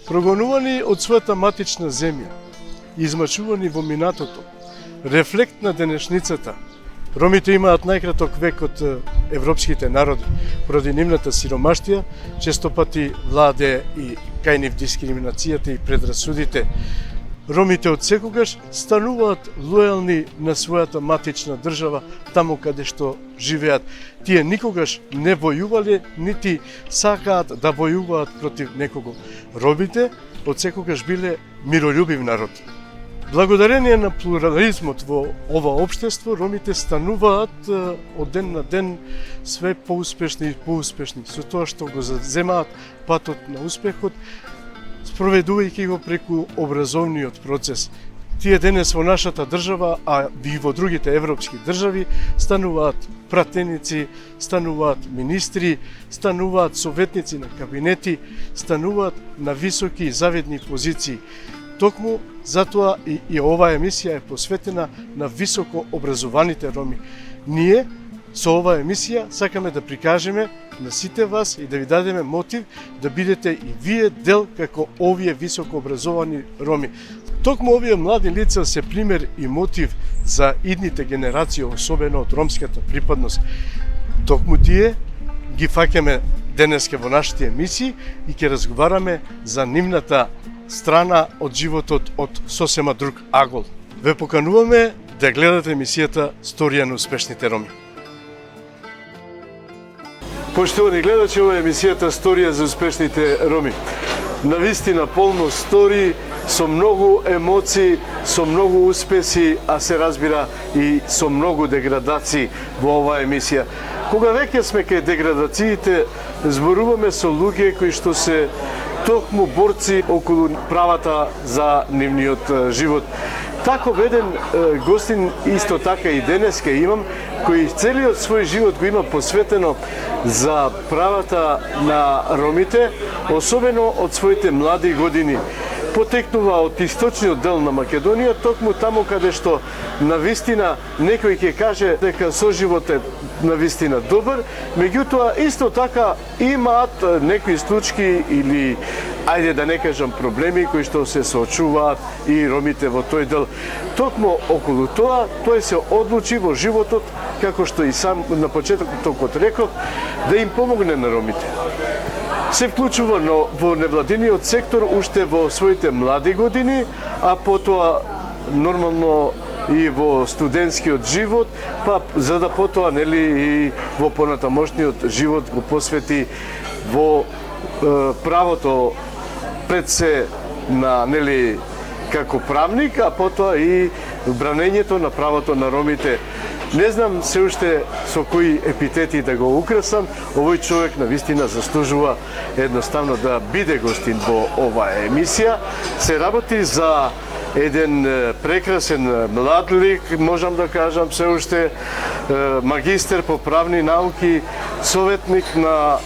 Прогонувани од својата матична земја, измачувани во минатото, рефлект на денешницата, ромите имаат најкраток век од европските народи, поради нивната сиромаштија, често пати владе и кај нив дискриминацијата и предрасудите. Ромите од секогаш стануваат лојални на својата матична држава, таму каде што живеат. Тие никогаш не војувале, нити сакаат да војуваат против некого. Ромите од секогаш биле миролюбив народ. Благодарение на плурализмот во ова општество, ромите стануваат од ден на ден све поуспешни и поуспешни, со тоа што го заземаат патот на успехот, спроведувајќи го преку образовниот процес. Тие денес во нашата држава, а и во другите европски држави, стануваат пратеници, стануваат министри, стануваат советници на кабинети, стануваат на високи и завидни позиции. Токму затоа и оваа емисија е посветена на високо образованите роми. Ние со оваа емисија сакаме да прикажеме на сите вас и да ви дадеме мотив да бидете и вие дел како овие високо образовани роми. Токму овие млади лица се пример и мотив за идните генерации, особено од ромската припадност. Токму тие ги фаќаме денеска во нашите емисии и ќе разговараме за нивната страна од животот од сосема друг агол. Ве покануваме да гледате емисијата Сторија на успешните роми. Поштовани гледачи, ова е емисијата Сторија за успешните роми. Навистина полно стори, со многу емоции, со многу успеси, а се разбира и со многу деградации во оваа емисија. Кога веќе сме кај деградациите, зборуваме со луѓе кои што се токму борци околу правата за нивниот живот. Таков еден гостин исто така и денеска имам, кој целиот свој живот го има посветено за правата на ромите, особено од своите млади години. Потекнува од источниот дел на Македонија, токму таму каде што навистина некој ќе каже дека соживот е навистина добар, меѓутоа исто така имаат некои случаи или ајде да не кажам проблеми кои што се соочуваат и ромите во тој дел. Токму околу тоа, тој се одлучи во животот, како што и сам на почетокот реков, да им помогне на ромите. Се вклучува во невладиниот сектор уште во своите млади години, а потоа нормално и во студентскиот живот, па за да потоа нели и во понатамошниот живот го посвети во правото пред се на нели како правник, а потоа и бранењето на правото на ромите. Не знам се уште со кои епитети да го украсам, овој човек навистина заслужува едноставно да биде гостин во оваа емисија. Се работи за еден прекрасен млад лик, можам да кажам се уште магистер по правни науки, советник на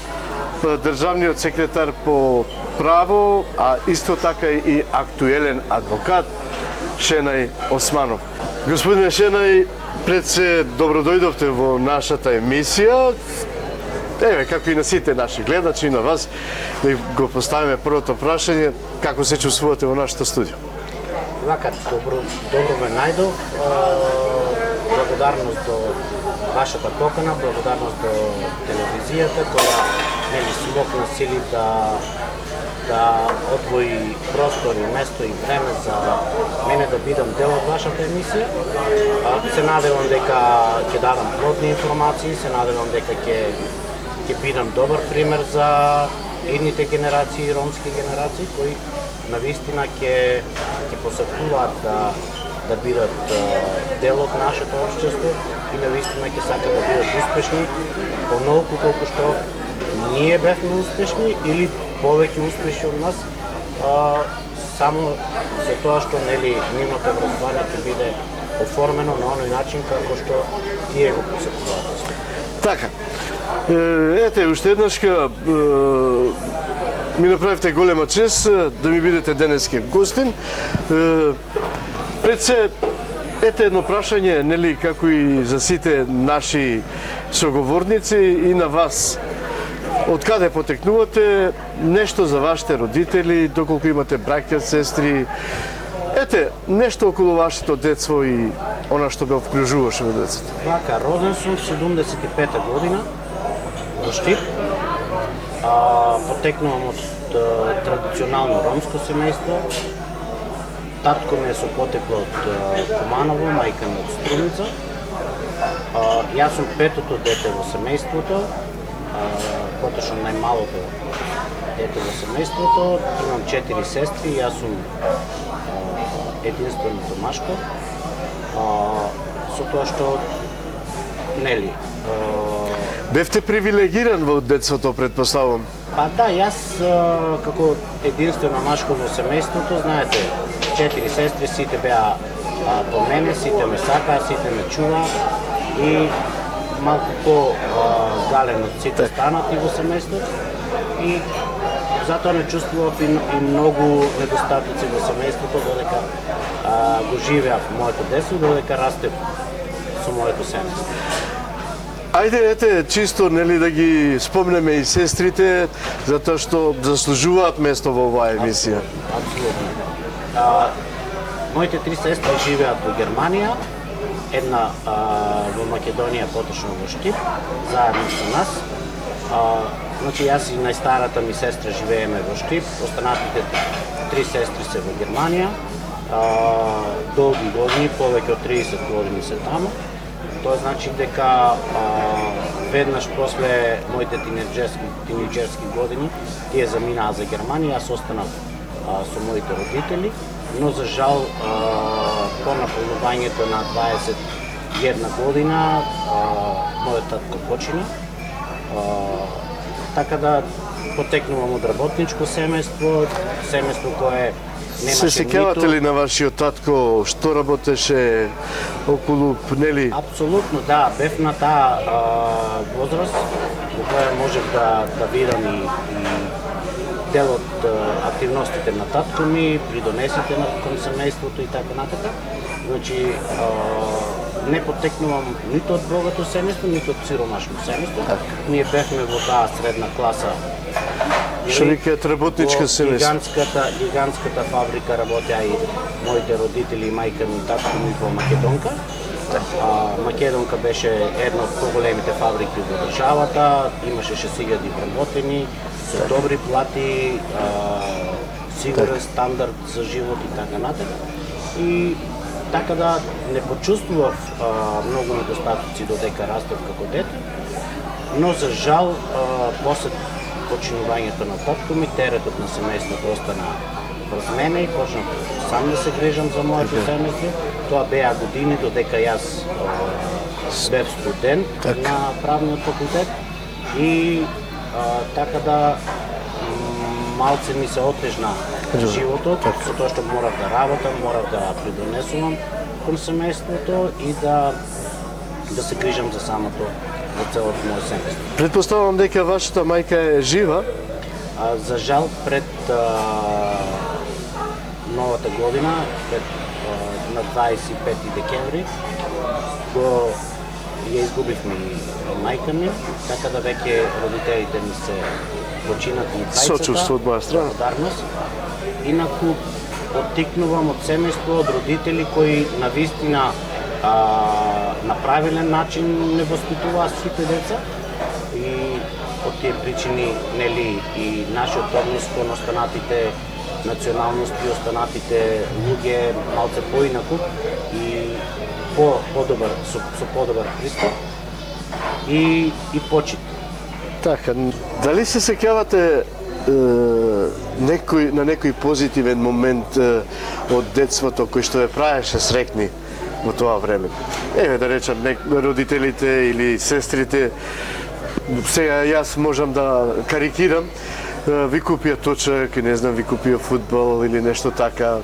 државниот секретар по право, а исто така и актуелен адвокат Шенај Османов. Господине Шенај, пред се добро дојдовте во нашата емисија. Еве, како и на сите наши гледачи, и на вас, да го поставиме првото прашање, како се чувствувате во нашето студио? Вака, добро ме најдов. Благодарност до вашата покана, благодарност до телевизијата, која нели смокна сили да одвои простор и место и време за мене да бидам дел од вашата емисија. Се надевам дека ќе дадам плодни информации, се надевам дека ќе бидам добар пример за едните генерации, ромски генерации, кои навистина ќе посакуваат да бидат дел од нашето општество и навистина ќе сакат да бидат успешни, онолку колку што ние бевме успешни или повеќе успешни од нас, само за тоа што нели нивното образование ќе биде оформено на оној начин како што тие го посакуваат. Така. Ете, уште еднашка ми направивте голема чест да ми бидете денеска гостин. Пред се, ете едно прашање, нели, како и за сите наши соговорници и на вас. од каде потекнувате, нешто за вашите родители, доколку имате браќа, сестри. Ете, нешто околу вашето детство и она што га вклучуваше во децата. Вака, роден сум 75-та година во Штип. Потекнувам од традиционално ромско семејство. Татко ми е со потекло од Куманово, мајка ми од Струмица. Јас сум петото дете во семејството, поточно најмалото дете во семејството. Имам 4 сестри, јас сум единственото машко. Со тоа што нели Бевте привилегиран во детството, предпоставувам. Па да, јас како единствено машко во семејството, знаете, 4 сестри, сите беа по мене, сите ме сакаа, сите ме чуваа и малку по-гален од сите станати во семејството и затоа не чувствував и многу недостатоци во семејството додека го живеав моето детство, додека растев со моето семејство. Ајде, ете, чисто, нели, да ги спомнеме и сестрите, затоа што заслужуваат место во оваа емисија. Апсолутно. Моите 3 сестри живеат во Германија, една во Македонија, поточно во Штип, заедно со нас. Значи, јас и најстарата ми сестра живееме во Штип, останатите 3 сестри се во Германија. Долги години, повеќе од 30 години се таму. Тоа значи дека веднаш после моите тинејџерски години тие заминаа за Германија, јас останав со моите родители, но за жал по наполнувањето на 21 година мојот татко почина. Така да потекнувам од работничко семејство кое Се сеќавате ли на вашиот татко што работеше околу, нели? Апсолутно, да, бев на таа возраст во која можев да видам и дел од активностите на татко ми, придонесите кон семејството и така натака. Значи, не потекнувам ниту од богато семејство, ниту од сиромашно семејство. Ние бевме во таа средна класа. Што викаат работничка семејство. Гигантската фабрика работеа и моите родители и мајка ми и татко ми во Македонка. Македонка беше една од поголемите фабрики во државата, имаше 6000 вработени, со добри плати, сигурен стандард за живот и така натаму. И така да не почувствував многу недостатоци додека растев како дете, но за жал после починувањето на татко ми, теретот на семејството остана врз мене и почнав сам да се грижам за моето семејство. Тоа беа години додека јас бев студент на правниот факултет и така да малце ми се отежна животот, со тоа што морав да работам, морав да придонесувам кон семејството и да се грижам за самото, за целото моје семејство. Предпоставувам дека вашата мајка е жива. За жал, пред новата година, на 25 декември, ја изгубивме и мајка ми, така да веќе родителите ми се починати и бајцата. Сочувство од моја страна. Благодарност. Инаку, оттикнувам од семејство, од родители кои навистина на правилен начин не воспитуваат сите деца и од тие причини, нели, и нашиот однос кон останатите националности, останатите луѓе малце поинаку и подобар со подобар пристап и почит. Така, дали се сеќавате на некој позитивен момент од детството кој што ве правеше среќни во тоа време? Еве да речам, родителите или сестрите, сега јас можам да карикирам, ви купија точак, не знам, ви купија фудбал или нешто така,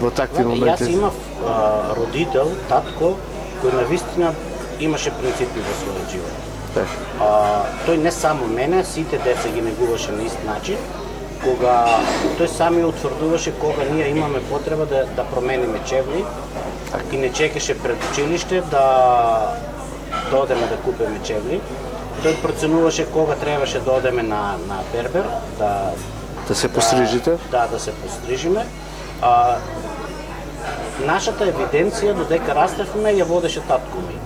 во такви моменти. Јас имав родител, татко, кој навистина имаше принципи во својот живот. Тој не само мене, сите деца ги негуваше на ист начин, кога тој сами утврдуваше кога ние имаме потреба да промениме чевли и не чекаше пред училиште да одеме да купиме чевли. тој проценуваше кога требаше да одеме на бербер, Да се пострижите? Да се пострижиме. Нашата евиденција додека растевме ја водеше татко ми.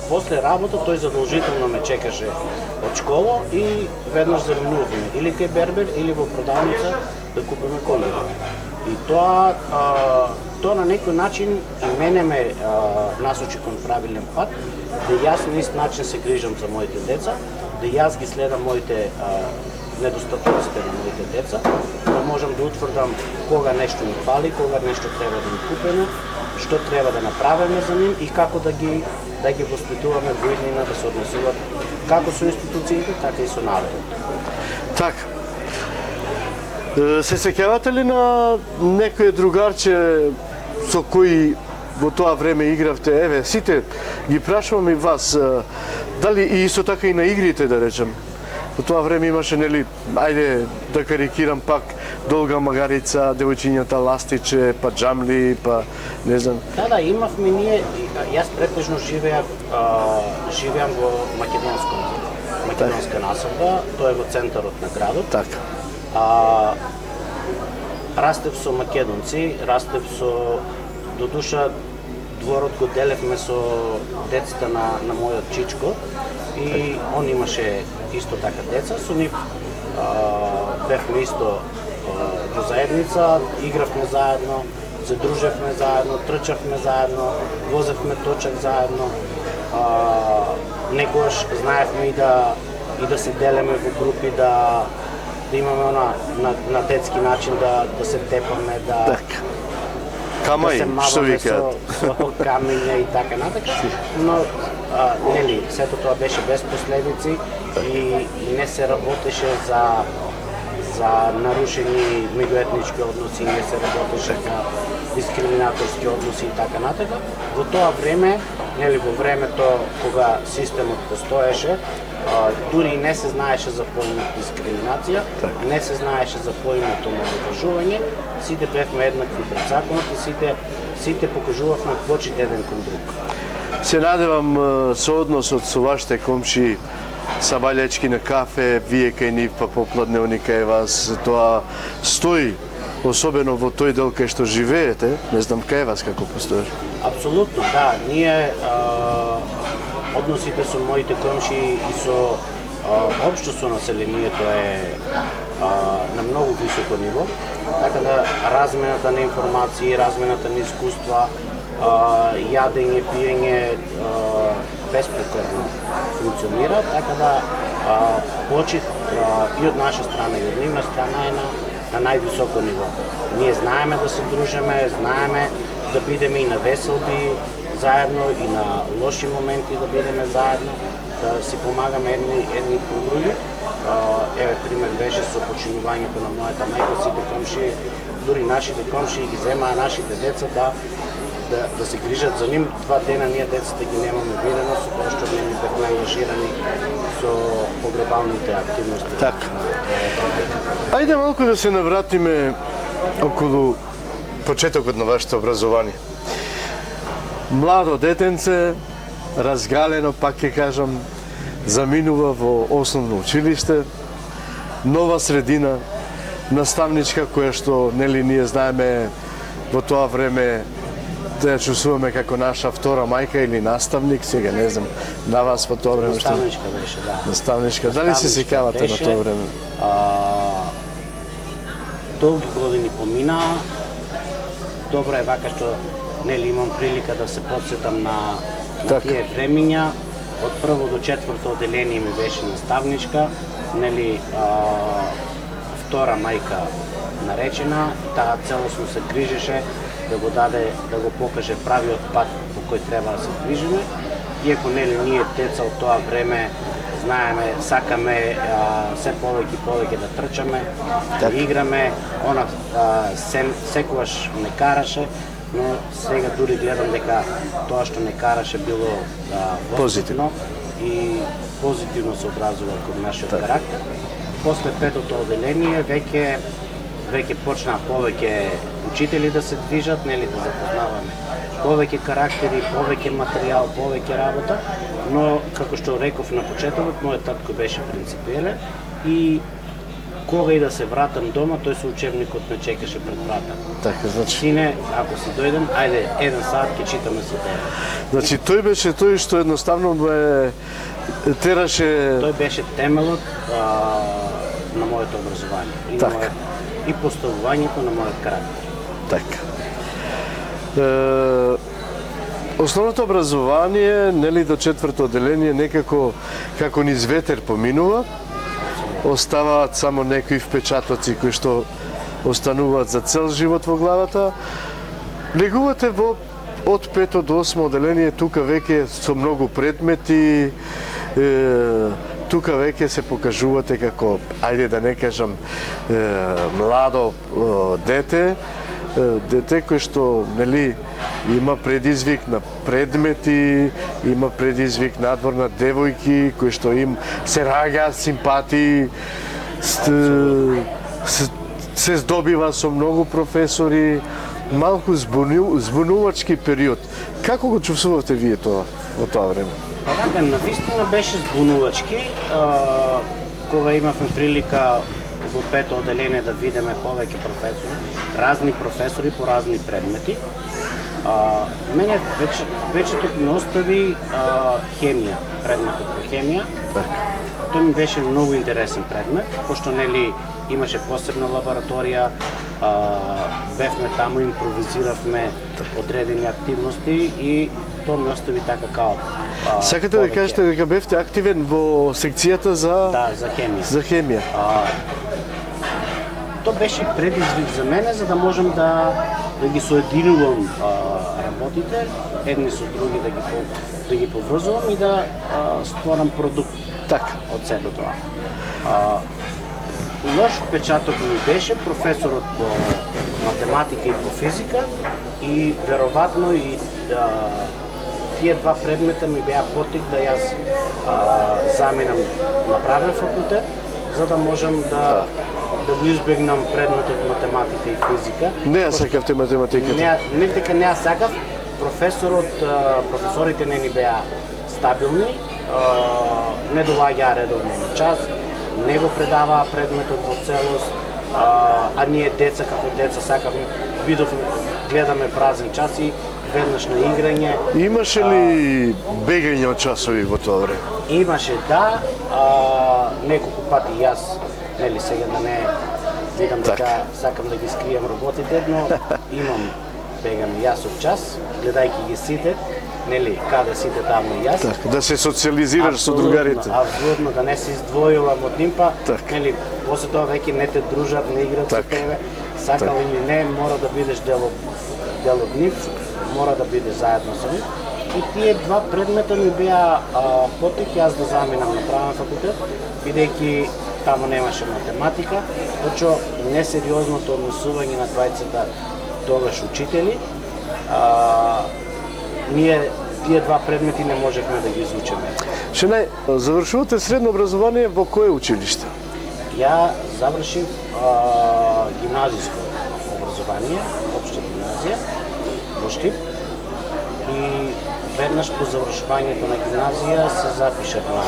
После работа тој задолжително ме чекаше од школа и веднаш заминуваме или кај бербер или во продавница да купиме колира. И тоа на некој начин и мене ме насочи кон правилен пат, да јас на ист начин се грижам за моите деца, да јас ги следам моите недостатоците на моите деца, да можам да утврдам кога нешто ми фали, кога нешто треба да ми купиме, што треба да направиме за нив и како да ги воспитуваме во иднина да се однесуваат како со институциите, така и со народот. Така. Се сеќавате ли на некој другарче со кој во тоа време игравте? Еве, сите ги прашувам и вас, дали и исто така и на игрите, да речем. Во тоа време имаше, нели, ајде да карикирам пак, долга магарица, девојчињата ластиче, па джамли, па не знам. Да, имавме ние, јас претежно живеам во македонска насамба, тоа е во центарот на градот. Така. Растев со македонци, растев со, до душа, дворот го делевме со децата на мојот чичко и он имаше исто така деца, со нив бевме исто во заедница, игравме заедно, се дружевме заедно, трчавме заедно, возевме точак заедно. Некогаш знаевме и да се делеме во групи, да имаме на детски начин да се тепаме, да Камај, што ви кажат? Со камења и така натака, но нели, сето тоа беше без последици и не се работеше за нарушени меѓуетнички односи, не се работеше за дискриминаторски односи и така натака. Во тоа време, нели, во времето кога системот постоеше, дури не се знаеше за поимот дискриминација, не се знаеше за поимот омаловажување, сите бевме еднакви пред законот и сите покажувавме почит еден кон друг. Се надевам со односот со вашите комши, сабаљачки на кафе, вие кај нив, па попладневни кај вас, тоа стои, особено во тој дел кај што живеете, не знам кај вас како постоеш. Апсолутно, да, ние односите со моите комши и со општо со населението е на многу високо ниво, така да размената на информации, размената на искуства, јадење, пиење беспрекорно функционира, така да почит и од наша страна и од нивна страна е на највисоко ниво. Ние знаеме да се дружиме, знаеме да бидеме и на веселби заедно и на лоши моменти да бидеме заедно, да си помагаме едни кон други. Еве пример беше со починувањето на мојата мајка, сите комши, дури нашите комши ги земаа нашите деца да се грижат за нив. 2 дена ние децата ги немаме видено, со тоа што ние бевме ангажирани со погребалните активности. Така. Ајде малку да се навратиме околу почетокот на вашето образование. Младо детенце, разгалено, пак ќе кажам, заминува во основно училиште, нова средина, наставничка која што, нели, ние знаеме во тоа време да ја чувствуваме како наша втора мајка или наставник, сега не знам, на вас во тоа време што... Наставничка беше, да. Наставничка, дали се сеќавате на тоа време? Долги години поминаа, добро е вака што, нели, имам прилика да се подсетам на тие времиња. Од прво до четврто оделение ми беше наставничка, нели, втора мајка наречена, таа целосно се грижеше да го даде, да го покаже правиот пат по кој треба да се движиме. Иако, нели, ние деца од тоа време знаеме, сакаме се повеќе да трчаме, да играме, она секогаш не караше, но сега дури гледам дека тоа што не караше било позитивно и позитивно се одразува кон нашиот карактер. После петото оделение веќе веќе почнаа повеќе учители да се движат, нели, да запознаваме повеќе карактери, повеќе материјал, повеќе работа, но како што реков на почетокот, мојот татко беше принципиелен и кога и да се вратам дома, тој со учебникот ме чекаше пред врата. Така, значи. Сине, ако си дојдем, ајде, 1 сат ќе читаме со тебе. Значи тој беше тој што едноставно ме тераше. Тој беше темелот на моето образование и, така. И поставувањето на мојот карактер. Така. Основното образование, нели, до 4-то одделение некако како низ ветер поминува. Оставаат само некои впечатоци кои што остануваат за цел живот во главата. Легувате во од 5 до 8 одделение, тука веќе со многу предмети, тука веќе се покажувате како, ајде да не кажам, младо дете, дете кој што, нели, има предизвик на предмети, има предизвик надвор на девојки кои што им се раѓаат симпатии, се здобива со многу професори, малку збунувачки период. Како го чувствувате вие тоа во тоа време? Па така, навистина беше збунувачки, кога имавме прилика во 5-то одделение да видиме повеќе професори, разни професори по разни предмети. Мене вече тук ми остави хемија, предметот по хемија. Тој ми беше многу интересен предмет, пошто нели имаше посебна лабораторија, бевме таму, импровизиравме одредени активности и тоа ми остави така као. Сакате да кажете дека бевте активен во секцијата за хемија. За хемија. Тоа беше предизвик за мене за да можам да ги соединувам работите, едни со други да ги поврзувам и да створам продукт. Така. Од сето тоа. Лош впечаток ми беше професорот по математика и по физика и веројатно и тие два предмета ми беа потик да јас заминам на правен факултет, за да можам да го избегнам предметот математика и физика. Не ја сакавте математиката? Не дека не ја сакав, професорите не ни беа стабилни, не доаѓаа редовно на час, не го предаваа предметот во целост, а ние деца како деца сакавме, гледаме празни часи, веднаш на играње. Имаше ли бегање од часови во тоа време? Имаше, да, неколку пати јас, нели сега да не видам дека сакам да ги скријам работите, но имам бегаме јас од час, гледајќи ги сите, нели, каде сите таму и јас. Так, да се социализираш со другарите. Апсолутно, да не се издвојувам од ним, па, нели, после тоа веќе не те дружат, не играат со тебе, сакал или не, мора да бидеш дел од нив, мора да биде заедно со нив. И тие два предмета ми беа потик јас да заминам на правен факултет, бидејќи таму немаше математика, почо несериозното однесување на двајцата тогаш учители. Ние тие два предмети не можевме да ги изучиме. Шенај, завршувате средно образование во кое училиште? Ја завршив гимназиско образование, општа гимназија во Штип и веднаш по завршувањето на гимназија се запишав на.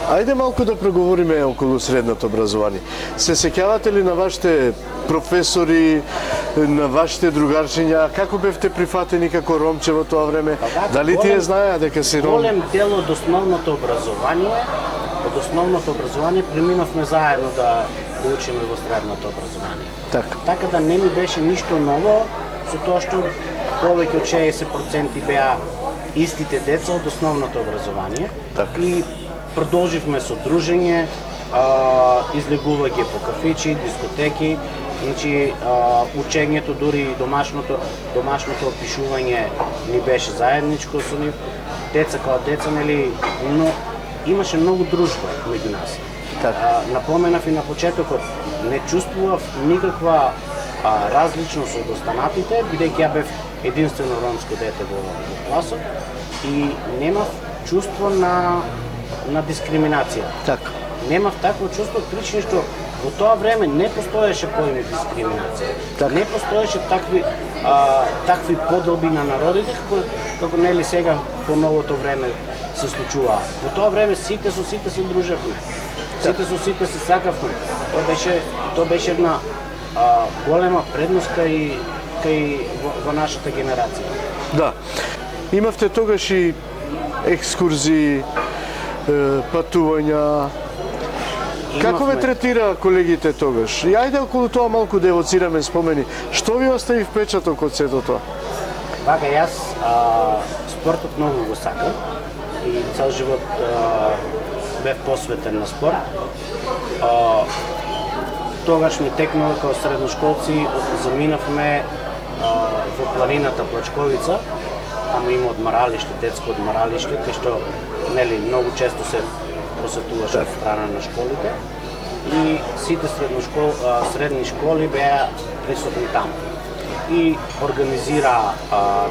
Ајде малку да преговориме околу средното образование. Се сеќавате ли на вашите професори, на вашите другарчиња, како бевте прифатени како ромче во тоа време? Дали тие знаеа дека си ром? Голем дел од основното образование преминавме заедно да учиме во средното образование. Така да не ми беше ништо ново, со тоа што повеќе од 60% беа истите деца од основното образование. И продолживме со дружење, излегување по кафичи, дискотеки, значи учењето, дури и домашното опишување ни беше заедничко со нив. Деца као деца, нели, но имаше многу дружба меѓу нас. Напоменав и на почетокот, не чувствував никаква различност од останатите, бидејќи ја бев единствено ромско дете во класот и немав чувство на дискриминација. Немав такво чувство, причини што Во тоа време не постоеше поим дискриминација. Не постоеше такви подоби на народите како нели сега по новото време се случува. Во тоа време сите со сите се дружевме. Сите со сите се сакавме. Тоа беше една голема предност кај во нашата генерација. Да. Имавте тогаш и екскурзии, патувања. Како ве третира колегите тогаш? И ајде околу тоа малку да евоцираме спомени. Што ви остави впечаток од сето тоа? Вака, јас спортот многу го сакам и цел живот бев посветен на спорт. Тогаш ми текнува како средношколци, заминавме во планината Плачковица. Таму има одмаралиште, детско одмаралиште, кај што нели многу често се посетуваше од страна на школите и сите средни школи беа присутни таму. И организира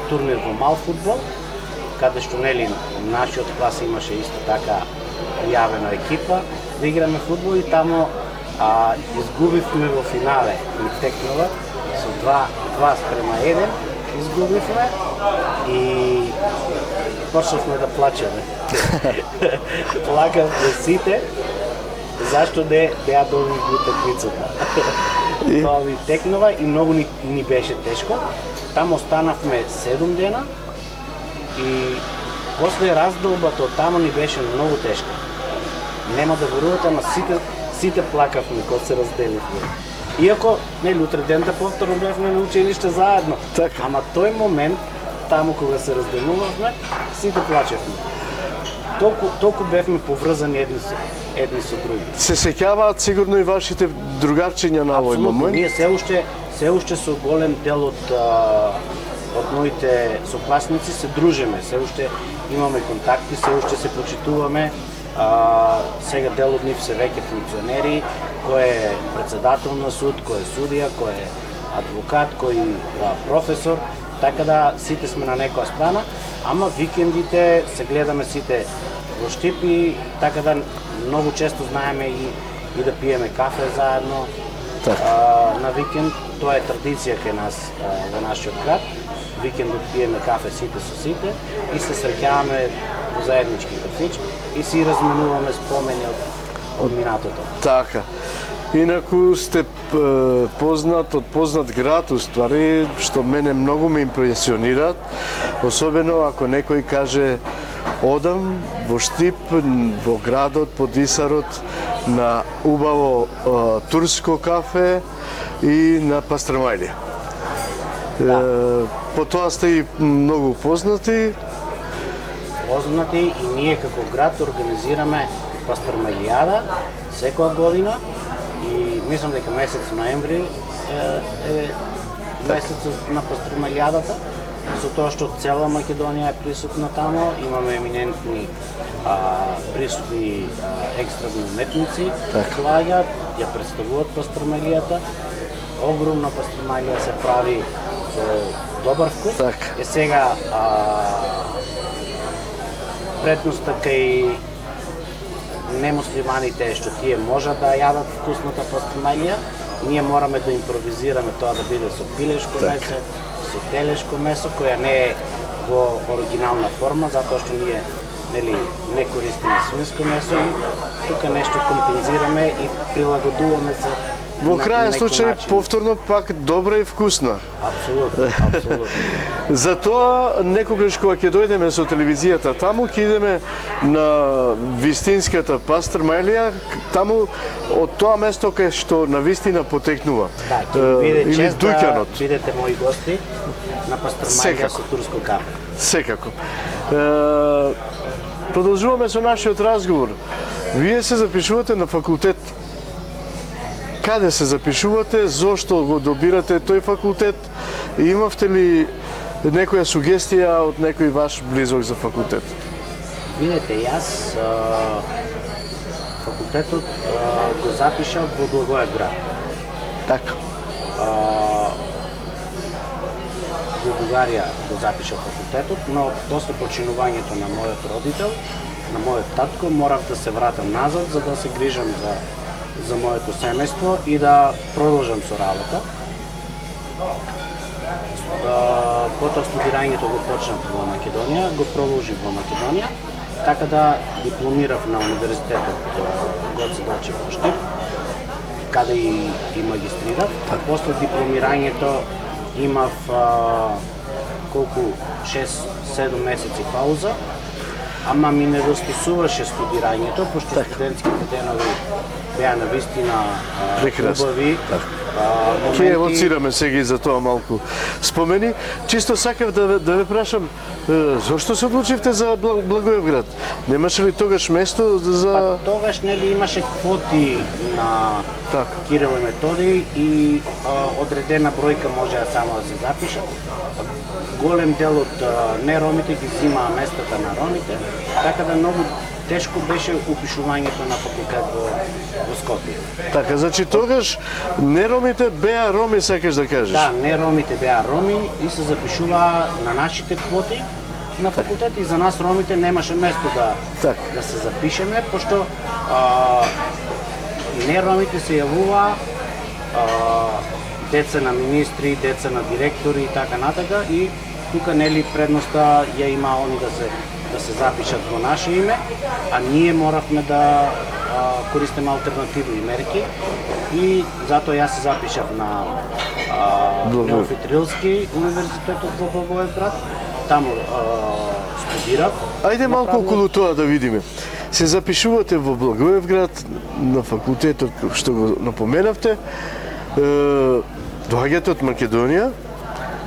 турнир во мал фудбал, каде што нели нашиот клас имаше исто така јавена екипа да играме фудбал и таму изгубивме во финале и текнува со 2:1 изгубивме и почнавме да плачеме. Плакавме сите, зашто не беа добри во утакмицата. Тоа ми текнува и многу ни беше тешко. Таму останавме 7 дена и после раздолбата од таму ни беше многу тешко. Нема да верувате, ама сите плакавме кога се разделивме. Иако, нели, утре дента повторно бевме на училиште заедно. Така. Ама тој момент, таму кога се разделувавме, сите плачевме. Толку бевме поврзани едни со други. Се сеќаваат сигурно и вашите другарчиња на овој момент? Ние се уште со голем дел од моите сокласници се дружиме, се уште имаме контакти, се уште се прочитуваме. Сега дел од нив се веќе функционери, кој е председател на суд, кој е судија, кој е адвокат, кој е професор, така да сите сме на некоја страна, ама викендите се гледаме сите во Штип и така да многу често знаеме и да пиеме кафе заедно на викенд. Тоа е традиција кај нас во нашиот град. Викендот пиеме кафе сите со сите и се среќаваме во заеднички кафич и си разменуваме спомени од минатото. Така. Инаку сте познат град, уствари, што мене многу ме импресионираат, особено ако некој каже одам во Штип, во градот, по Дисарот, на убаво турско кафе и на пастрамајлија. По тоа сте и многу познати. И ние како град организираме пастрамајлијада секоја година и мислам дека месец ноември е месецот на пастрамајлијадата, со тоа што цела Македонија е присутна таму, имаме еминентни присутни екстрадни уметници, доаѓаат, ја представуваат пастрамајлијата. Огромна пастрамајлија се прави со добар вкус. Е сега предноста кај немуслиманите е што тие можат да јадат вкусната пастрамајлија. Ние мораме да импровизираме тоа да биде со пилешко месо, со телешко месо, која не е во оригинална форма, затоа што ние не користиме свинско месо и тука нешто компензираме и прилагодуваме се. Во крајен случај, повторно пак добра и вкусна. Апсолутно. Затоа, некогаш кога ќе дојдеме со телевизијата таму, ќе идеме на вистинската пастрамајлија, таму од тоа место кај што на вистина потекнува. Да, ќе биде чест дуќанот. Да бидете мои гости на пастрамајлија со турско кафе. Секако. Продолжуваме со нашиот разговор. Вие се запишувате на факултет. Каде се запишувате, зошто го добирате тој факултет? Имавте ли некоја сугестија од некој ваш близок за факултет? Видете, јас факултетот го запишав во Благоевград. Така. Во Бугарија го запишав факултетот, но после починувањето на мојот родител, на мојот татко, морав да се вратам назад за да се грижам за моето семејство и да продолжам со работа. Потоа студирањето го почнав во Македонија, го продолжив во Македонија, така да дипломирав на Универзитетот Гоце Делчев во Штип, каде и магистрирав. После дипломирањето имав колку 6-7 месеци пауза, ама ми недостасуваше студирањето, пошто студентските денови беа навистина убави. Ке евоцираме сега и за тоа малку спомени. Чисто сакав да ве прашам, зошто се одлучивте за Благоевград? Немаше ли тогаш место за... Тогаш нели имаше квоти на Кирил и Методий и одредена бројка можеа само да се запишат. Голем дел од неромите ги взимаа местата на ромите, така да многу тешко беше упишувањето на факултет во Скопје. Така, значи тогаш неромите беа роми, сакаш да кажеш? Да, неромите беа роми и се запишуваа на нашите квоти на факултет и за нас ромите немаше место да се запишеме, пошто неромите се јавуваа деца на министри, деца на директори и така натака и тука нели предноста ја има они да се запишат во наше име, а ние моравме да користиме алтернативни мерки и затоа јас се запишав на Неофит Рилски универзитетот во Благоевград, таму студирав. Ајде малку околу тоа да видиме. Се запишувате во Благоевград на факултетот што го напоменавте, доаѓате од Македонија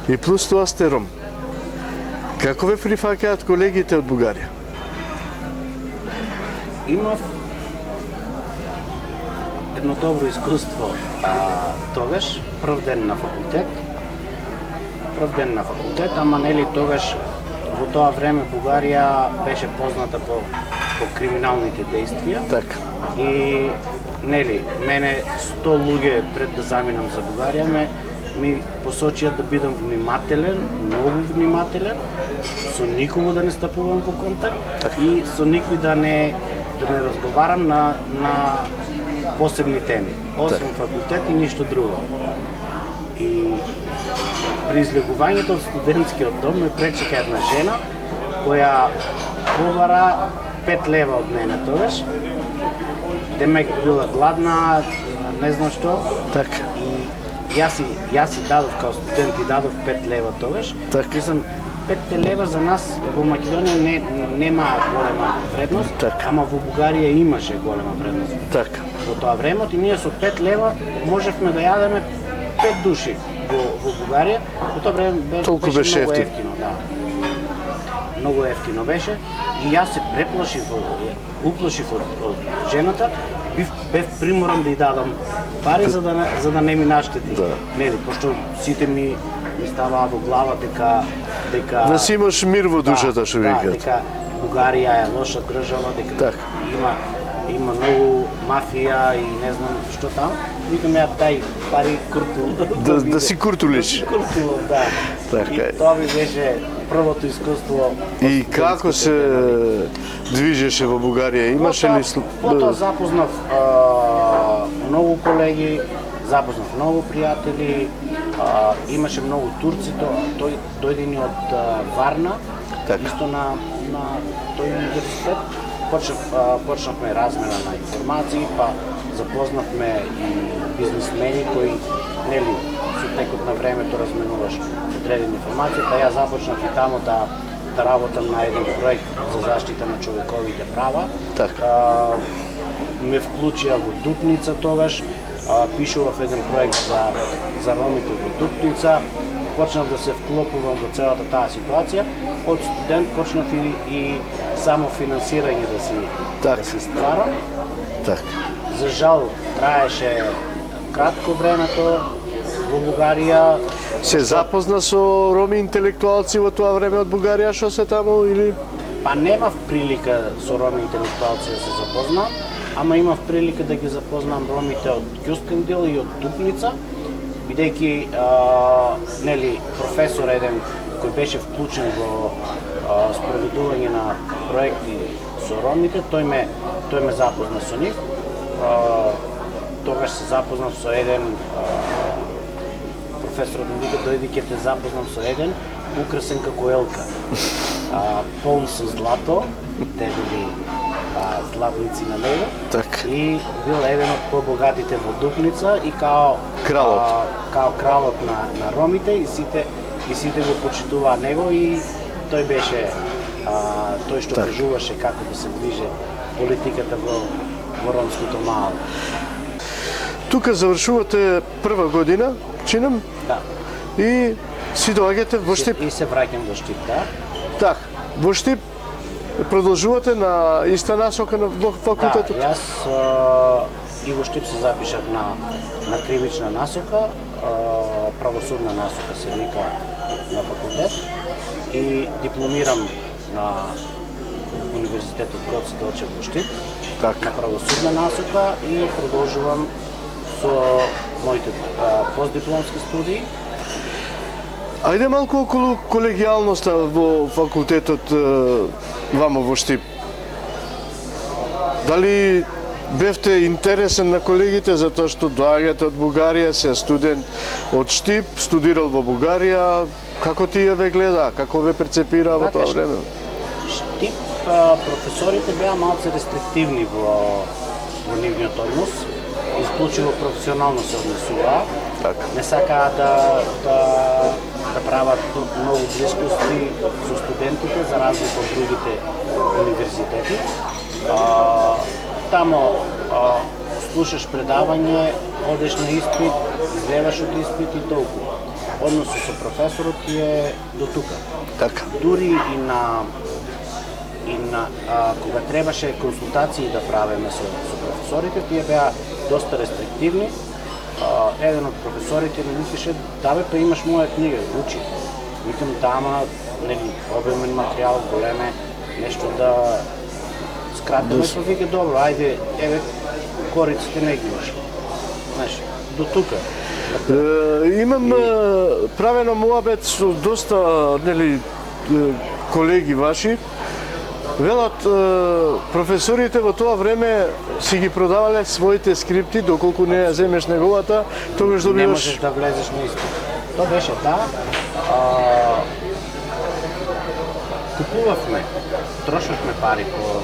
и плюс тоа сте ром. Како ве прифаќаат колегите од Бугарија? Имав едно добро искуство тогаш, прв ден на факултет, ама нели тогаш во тоа време Бугарија беше позната по криминалните действија. Така. И нели мене 100 луѓе пред да заминам за Бугарија ми посочија да бидам внимателен, многу внимателен, со никого да не стапувам во контакт и со никој да не разговарам на посебни теми, освен факултет и ништо друго. И при излегувањето од студентскиот дом ме пречека една жена која побара 5 лева од мене тогаш. Демек била гладна, не знам што. Така. И јас си дадов као студент и дадов 5 лева тогаш. Мислам, 5 лева за нас во Македонија нема голема вредност, ама во Бугарија имаше голема вредност. Така. Во тоа време и ние со 5 лева можевме да јадеме 5 души во Бугарија. Во тоа време беше многу ефтино, да. Многу ефтино беше и јас се уплашив од жената, бев приморан да ја дадам пари за да не ми наштети. Нели, пошто сите ми ставаа во глава дека да си имаш мир во душата, што викаат. Дека Бугарија е лоша држава, дека има многу мафија и не знам што таму. Викам ја тај пари куртул. Да си куртулиш. Куртул, да. Така. И тоа ми беше првото искуство. И како се движеше во Бугарија? Имаше ли... Потоа запознав многу колеги, запознав многу пријатели, имаше многу турци, дојдени од Варна, исто на тој универзитет. Почнавме размена на информации, па запознавме и бизнисмени кои, нели, со текот на времето разменуваш одредени информации, па ја започнав и таму да работам на еден проект за заштита на човековите права. Ме вклучија во Дупница тогаш, пишував еден проект за ромите во Дупница, почнав да се вклопувам во целата таа ситуација. Од студент почнав и само финансирање да си стварам. За жал траеше кратко времето во Бугарија. Се запозна со роми интелектуалци во тоа време од Бугарија што се таму или? Па немав прилика со роми интелектуалци да се запознам, ама имав прилика да ги запознам ромите од Кюстендил и од Дупница, бидејќи нели професор еден кој беше вклучен во спроведување на проекти со ромите, тој ме запозна со нив. тогаш се запознав со еден професорот ми вика, дојди ќе те запознам со еден украсен како елка. Полн со злато, те били златници на него. Так. И бил еден од побогатите во Дупница и као Кралот. Као кралот на ромите и сите го почитуваа него и тој беше тој што кажуваше како да се движе политиката во ромското мало. Тука завршувате прва година, чинам, Да. и си доаѓате во Штип. И се враќам во Штип, да. Так, во Штип продолжувате на иста насока во факултетот? Да, јас и во Штип се запишав на кривична насока, правосудна насока се вика на факултет и дипломирам на Универзитетот Гоце Делчев во Штип Так. на правосудна насока и продолжувам со моите постдипломски студии. Ајде малку околу колегијалноста во факултетот вама во Штип. Дали бевте интересен на колегите затоа што доаѓате од Бугарија, се студент од Штип, студирал во Бугарија, како тие ве гледа, како ве перцепира во тоа време? Штип професорите беа малце рестриктивни во нивниот однос, исклучиво професионално се однесуваа. Так. Не сакаа да прават многу блискости со студентите за разлика од другите универзитети. Тамо слушаш предавање, одеш на испит, излеваш од испит и толку. Односот со професорот ти е до тука. Така. Дури и на кога требаше консултации да правиме со професорите, тие беа доста рестриктивни. Еден од професорите ми викаше, да бе, па имаш моја книга, учи. Викам, да, ама, нели, обемен материјал, големе, нешто да скратиме, па вика, добро, ајде, еве, кориците не ги имаш. Знаеш, до тука. Имам правено муабет со доста колеги ваши. Велат, професорите во тоа време си ги продавале своите скрипти, доколку не ја земеш неговата, тогаш Не добиваш... можеш да влезеш на испит. Тоа беше купувавме, трошевме пари по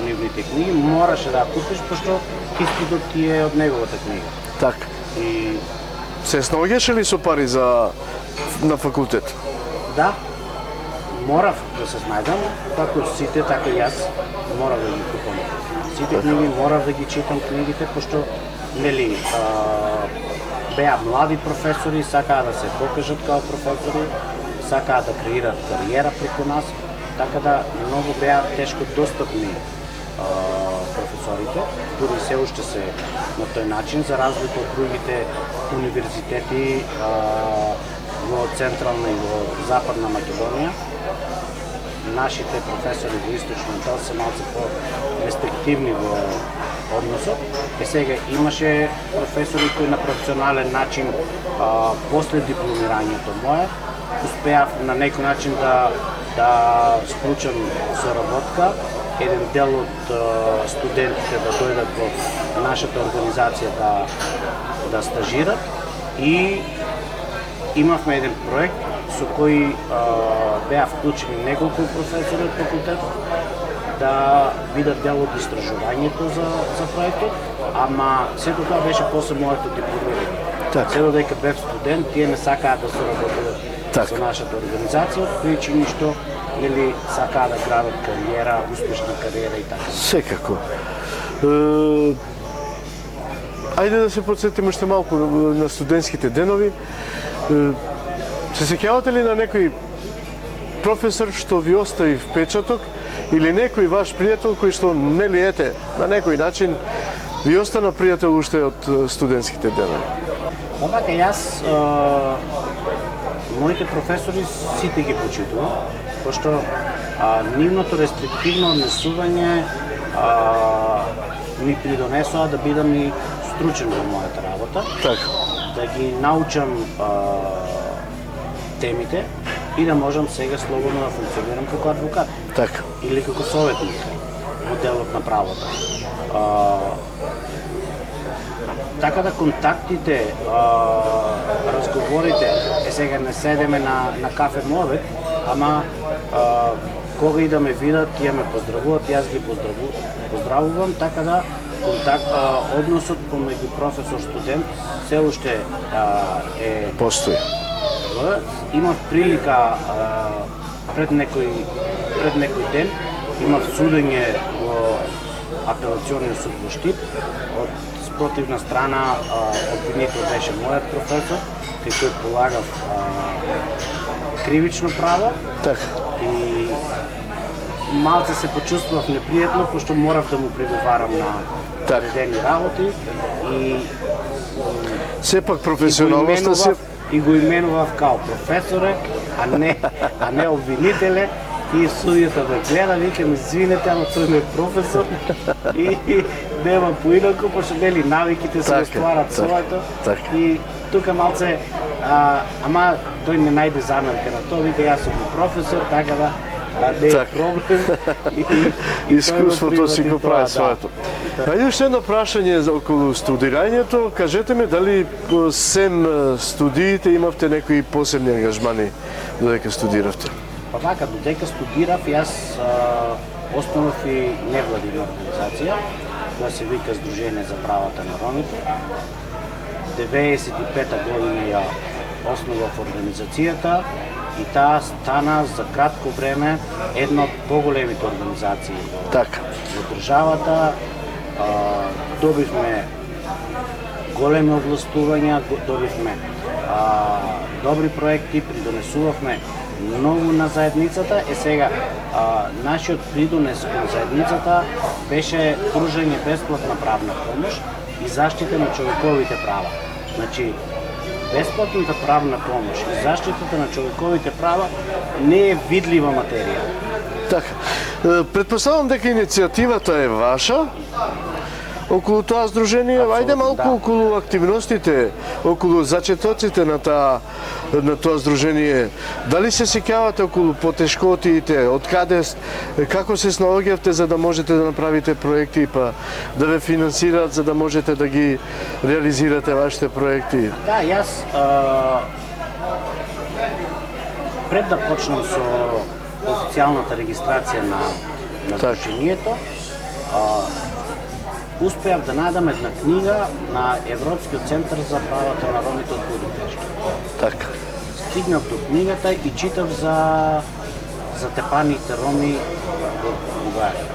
нивните книги, мораше да ја купиш, пошто испитот ти е од неговата книга. Так. И Се снаоѓаше ли со пари на факултет? да, морав да се снајдам, како сите, така и јас морав да ги купам. Сите книги морав да ги читам книгите, пошто нели беа млади професори, сакаа да се покажат као професори, сакаа да креираат кариера преку нас, така да многу беа тешко достапни професорите, дури се уште се на тој начин, за разлика од другите универзитети во Централна и во Западна Македонија. Нашите професори во Источна Италија се малце по-рестриктивни во односот. Сега имаше професори кои на професионален начин после дипломирањето мое успеав на некој начин да склучам соработка, еден дел од студентите да дојдат во нашата организација да стажират и имавме еден проект со кој беа вклучени неколку професори од факултетот да бидат дел од истражувањето за проектот, ама сето тоа беше после моето дипломирање. Так. Се додека бев студент, тие не сакаа да соработат Так. со нашата организација, од причини што или сакаа да градат кариера, успешна кариера и така. Секако. Ајде да се подсетиме уште малку на студентските денови. Се сеќавате ли на некој професор што ви остави впечаток или некој ваш пријател кој што нели ете на некој начин ви остана пријател уште од студентските денови? Овака јас моите професори сите ги почитувам, пошто нивното рестриктивно однесување ми придонесоа да бидам и стручен во мојата работа, Така. да ги научам темите и да можам сега слободно да функционирам како адвокат Така. или како советник во делот на правото. така да контактите, разговорите, сега не седеме на кафе мовет, ама кога и да ме видат, тие ме поздравуват, и аз ги поздравувам, така да односот помеѓу професор-студент се уште е Постои. Имав прилика пред некој ден, имав судење во апелационниот суд во Штип. Од спротивна страна обвинител беше мојот професор, кај кој полагав кривично право. Така. И малце се почувствував непријатно, пошто морав да му преговарам на наредени работи и Сепак професионалноста се и го именував као професоре, а не обвинителе. И судијата ме гледа, викам, извинете, ама тој ме професор и нема поинаку, пошто нели навиките се го стварат своето. И тука малце, ама тој не најде замерка на тоа, вика, јас сум професор, така да не е проблем. Искуството си го прави своето. Ајде уште едно прашање околу студирањето. Кажете ми дали сем студиите имавте некои посебни ангажмани додека студиравте? Па така, додека студирав, јас основав и невладина организација, која се вика Сдружение за правата на ромите. 95-та година ја основав организацијата и таа стана за кратко време една од поголемите организации во државата. Добивме големи овластувања, добивме добри проекти, придонесувавме многу на заедницата. Сега, нашиот придонес кон заедницата беше пружање бесплатна правна помош и заштита на човековите права. Значи, бесплатната правна помош и заштитата на човековите права не е видлива материја. Така. Предпоставам дека иницијативата е ваша околу тоа здружение. Ајде малку околу активностите, околу зачетоците на тоа здружение. Дали се сеќавате околу потешкотиите, откаде, како се снаоѓавте за да можете да направите проекти, па да ве финансираат за да можете да ги реализирате вашите проекти? Да, јас пред да почнам со официјалната регистрација на здружението, успеав да најдам една книга на Европскиот центар за правата на ромите од Будипешта. Така. Стигнав до книгата и читав за затепаните роми во Бугарија.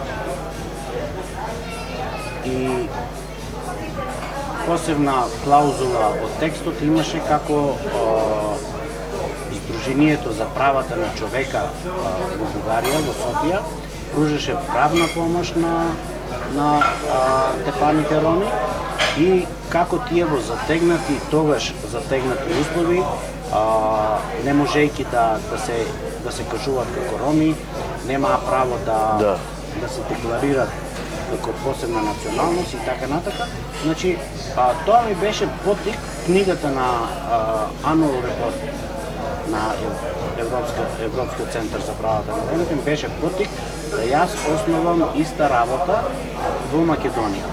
И посебна клаузула од текстот имаше како Сдружението за правата на човека во Бугарија, во Софија, пружеше правна помош на тепаните роми и како тие во тогаш затегнати услови, не можејќи да се кажуваат како роми, немаа право да се декларират како посебна националност и така натака. Значи, тоа ми беше поттик, книгата на Annual Report на Европскиот центар за правата на ромите ми беше поттик да јас основам иста работа во Македонија.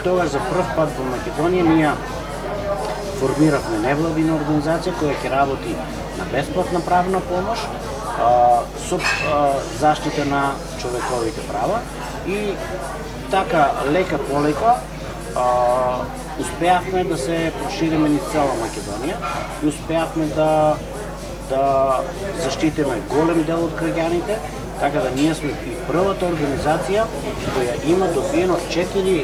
Тогаш за прв пат во Македонија ние формиравме невладина организација која ќе работи на бесплатна правна помош со заштита на човековите права и така лека полека успеавме да се прошириме низ цела Македонија и успеавме да заштитиме голем дел од граѓаните, така да ние сме и првата организација која има добиено 4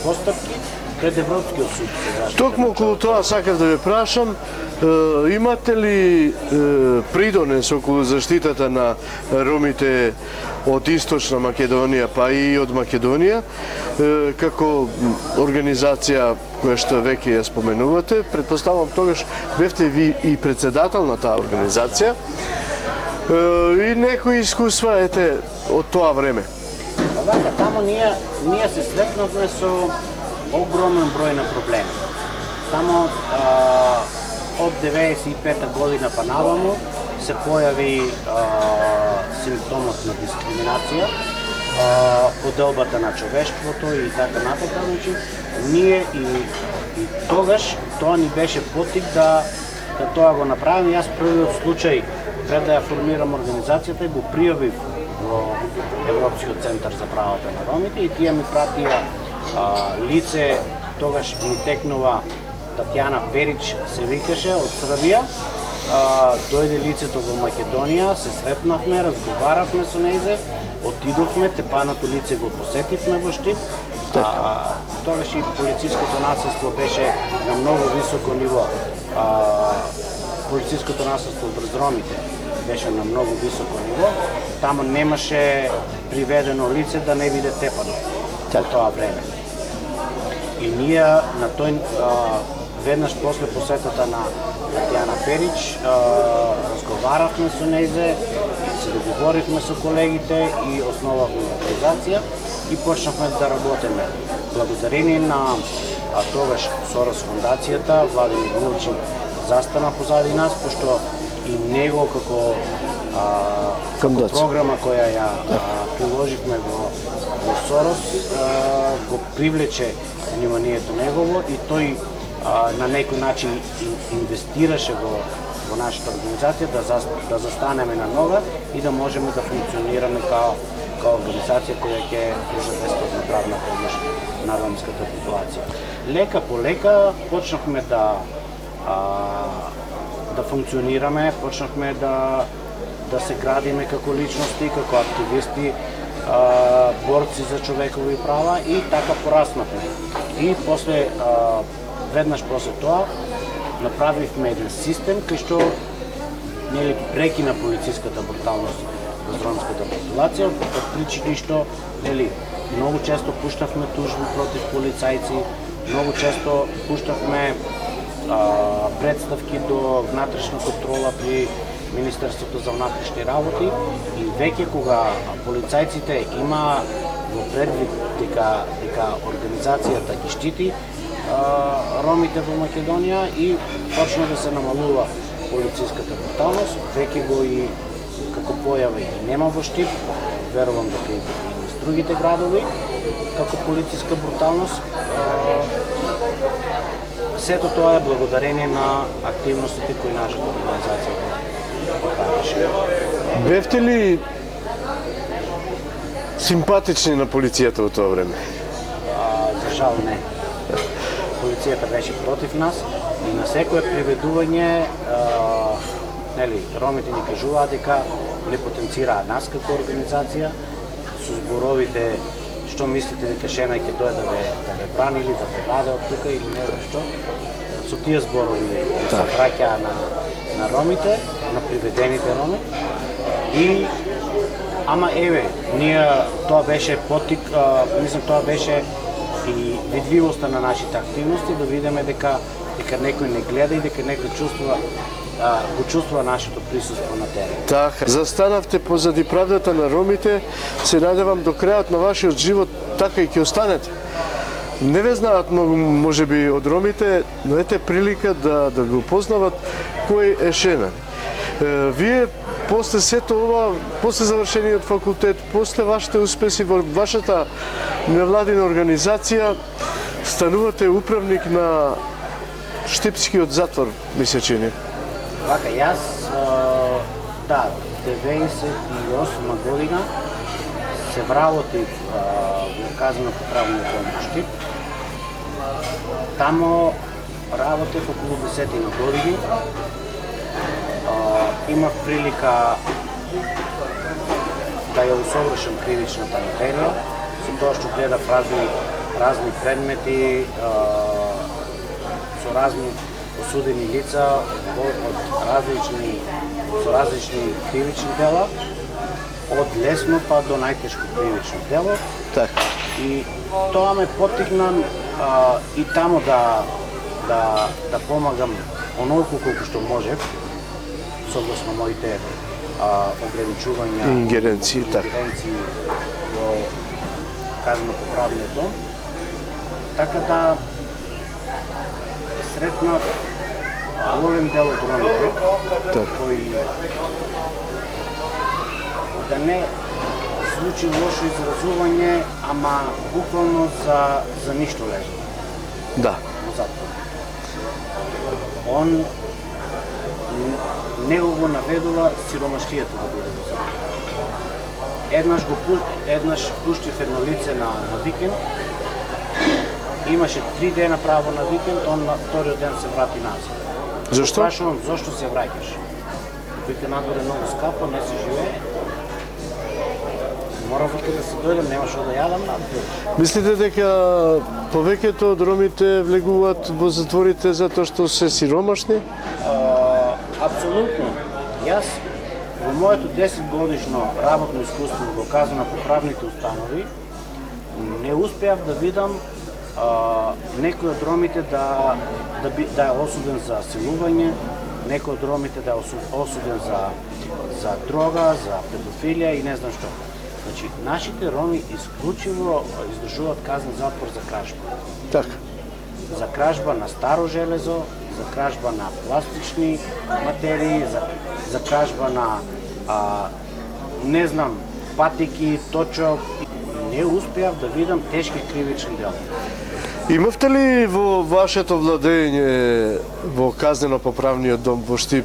постапки пред Европскиот суд. Токму околу тоа сакав да ве прашам, имате ли придонес околу заштитата на ромите од Источна Македонија, па и од Македонија, како организација која што веќе ја споменувате? Предпоставам тогаш бевте ви и председател на таа организација и некои искуства ете од тоа време. Така, тамо ние се сретнавме со огромен број на проблеми. Само од 95-та година па наваму се појави симптомот на дискриминација поделбата на човештвото и така нататък. Значи, ние и тогаш тоа ни беше потик да тоа го направим. И аз првиот случај пред да ја формирам организацијата го пријавив во Европскиот центар за правата на ромите и тие ми пратија лице, тогаш ми текнува Татјана Перич се викаше од Србија. Дојде лицето во Македонија, се сретнавме, разговаравме со нејзе, отидовме, тепаното лице го посетивме во Штип. Тогаш и полициското насилство беше на многу високо ниво. Полициското насилство врз ромите беше на многу високо ниво. Таму немаше приведено лице да не биде тепано во тоа време. И ние на тој веднаш после посетата на Татјана Перич разговаравме со нејзе, се договоривме со колегите и основавме организација и почнавме да работиме. Благодарение на тогаш Сорос фондацијата, Владимир Милчин застана позади нас, пошто и него како програма која ја приложивме во Сорос го привлече вниманието негово и тој на некој начин инвестираше во нашата организација да застанеме на нога и да можеме да функционираме као организација која ќе пружа бесплатна правна помош на ромската популација. Лека по лека почнавме да функционираме, почнавме да се градиме како личности, како активисти, борци за човекови права и така пораснавме. И веднаш после тоа направивме еден систем кај што прекина полициската бруталност во ромската популација од причини што многу често пуштавме тужби против полицајци, многу често пуштавме представки до внатрешна контрола при Министерството за внатрешни работи и веќе кога полицајците има во предвид дека организацијата ги штити ромите во Македонија и почна да се намалува полициската бруталност, веќе го и како појава и нема во Штип, верувам дека и низ другите градови, како полициска бруталност. Сето тоа е благодарение на активностите кои нашата организација покажеше. Бевте ли симпатични на полицијата во тоа време? За жал не. Полицијата беше против нас и на секое приведување ромите ни кажуваат дека не потенцираат нас како организација со зборовите што мислите дека Шена ќе дојде да ве брани или да ве ваде од тука или не знам што. Со тие зборови се враќаа на ромите, на приведените роми и ама ние тоа беше потик, мислам тоа беше и видливоста на нашите активности, да видиме дека некој не гледа и дека некој го чувствува нашето присуство на терен. Така, застанавте позади правдата на ромите, се надевам до крајот на вашиот живот така и ќе останете. Не ве знаат многу, можеби, од ромите, но ете прилика да го познават кој е Шена. Вие после сето ова, после завршениот факултет, после вашите успеси во вашата невладина организација, станувате управник на Штипскиот затвор, ми се чини. Вака, јас, 98 година се вработив во казнено-поправниот дом во Штип. Тамо работев околу 10 години. Имав прилика да ја усовршам кривичната материја, со тоа што гледав разни предмети, со разни осудени лица со различни кривични дела, од лесно па до најтешко кривично дело. Така. И тоа ме поттикна и тамо да помагам онолку колку што можев, согласно моите ограничувања и ингеренции во казнено-поправниот дом. Така да сретнав голем дел од ромите, кои да не звучи лошо изразување, ама буквално за ништо лежи. Да. Во затвор. Он него го наведува сиромаштијата да биде во затвор. Еднаш пуштив едно лице на викенд, имаше 3 дена право на викенд, он на вториот ден се врати назад. Зашто? Прашувам, зашто се враќаш? Вика, надвор е многу скапо, не се живее. Мора вика да се дојдем, нема што да јадам надвор. Мислите дека повеќето од ромите влегуваат во затворите затоа што се сиромашни? Апсолутно. Јас во моето 10 годишно работно искуство во казно-поправните установи не успеав да видам некој од ромите да е осуден за силување, некој од ромите да е осуден за дрога, за педофилија и не знам што. Значи, нашите роми исклучиво издржуваат казна затвор за кражба. Така. За кражба на старо железо, за кражба на пластични материи, за кражба на не знам, патики, точок. Не успеав да видам тешки кривични дела. Имавте ли во вашето владење во казнено-поправниот дом во Штип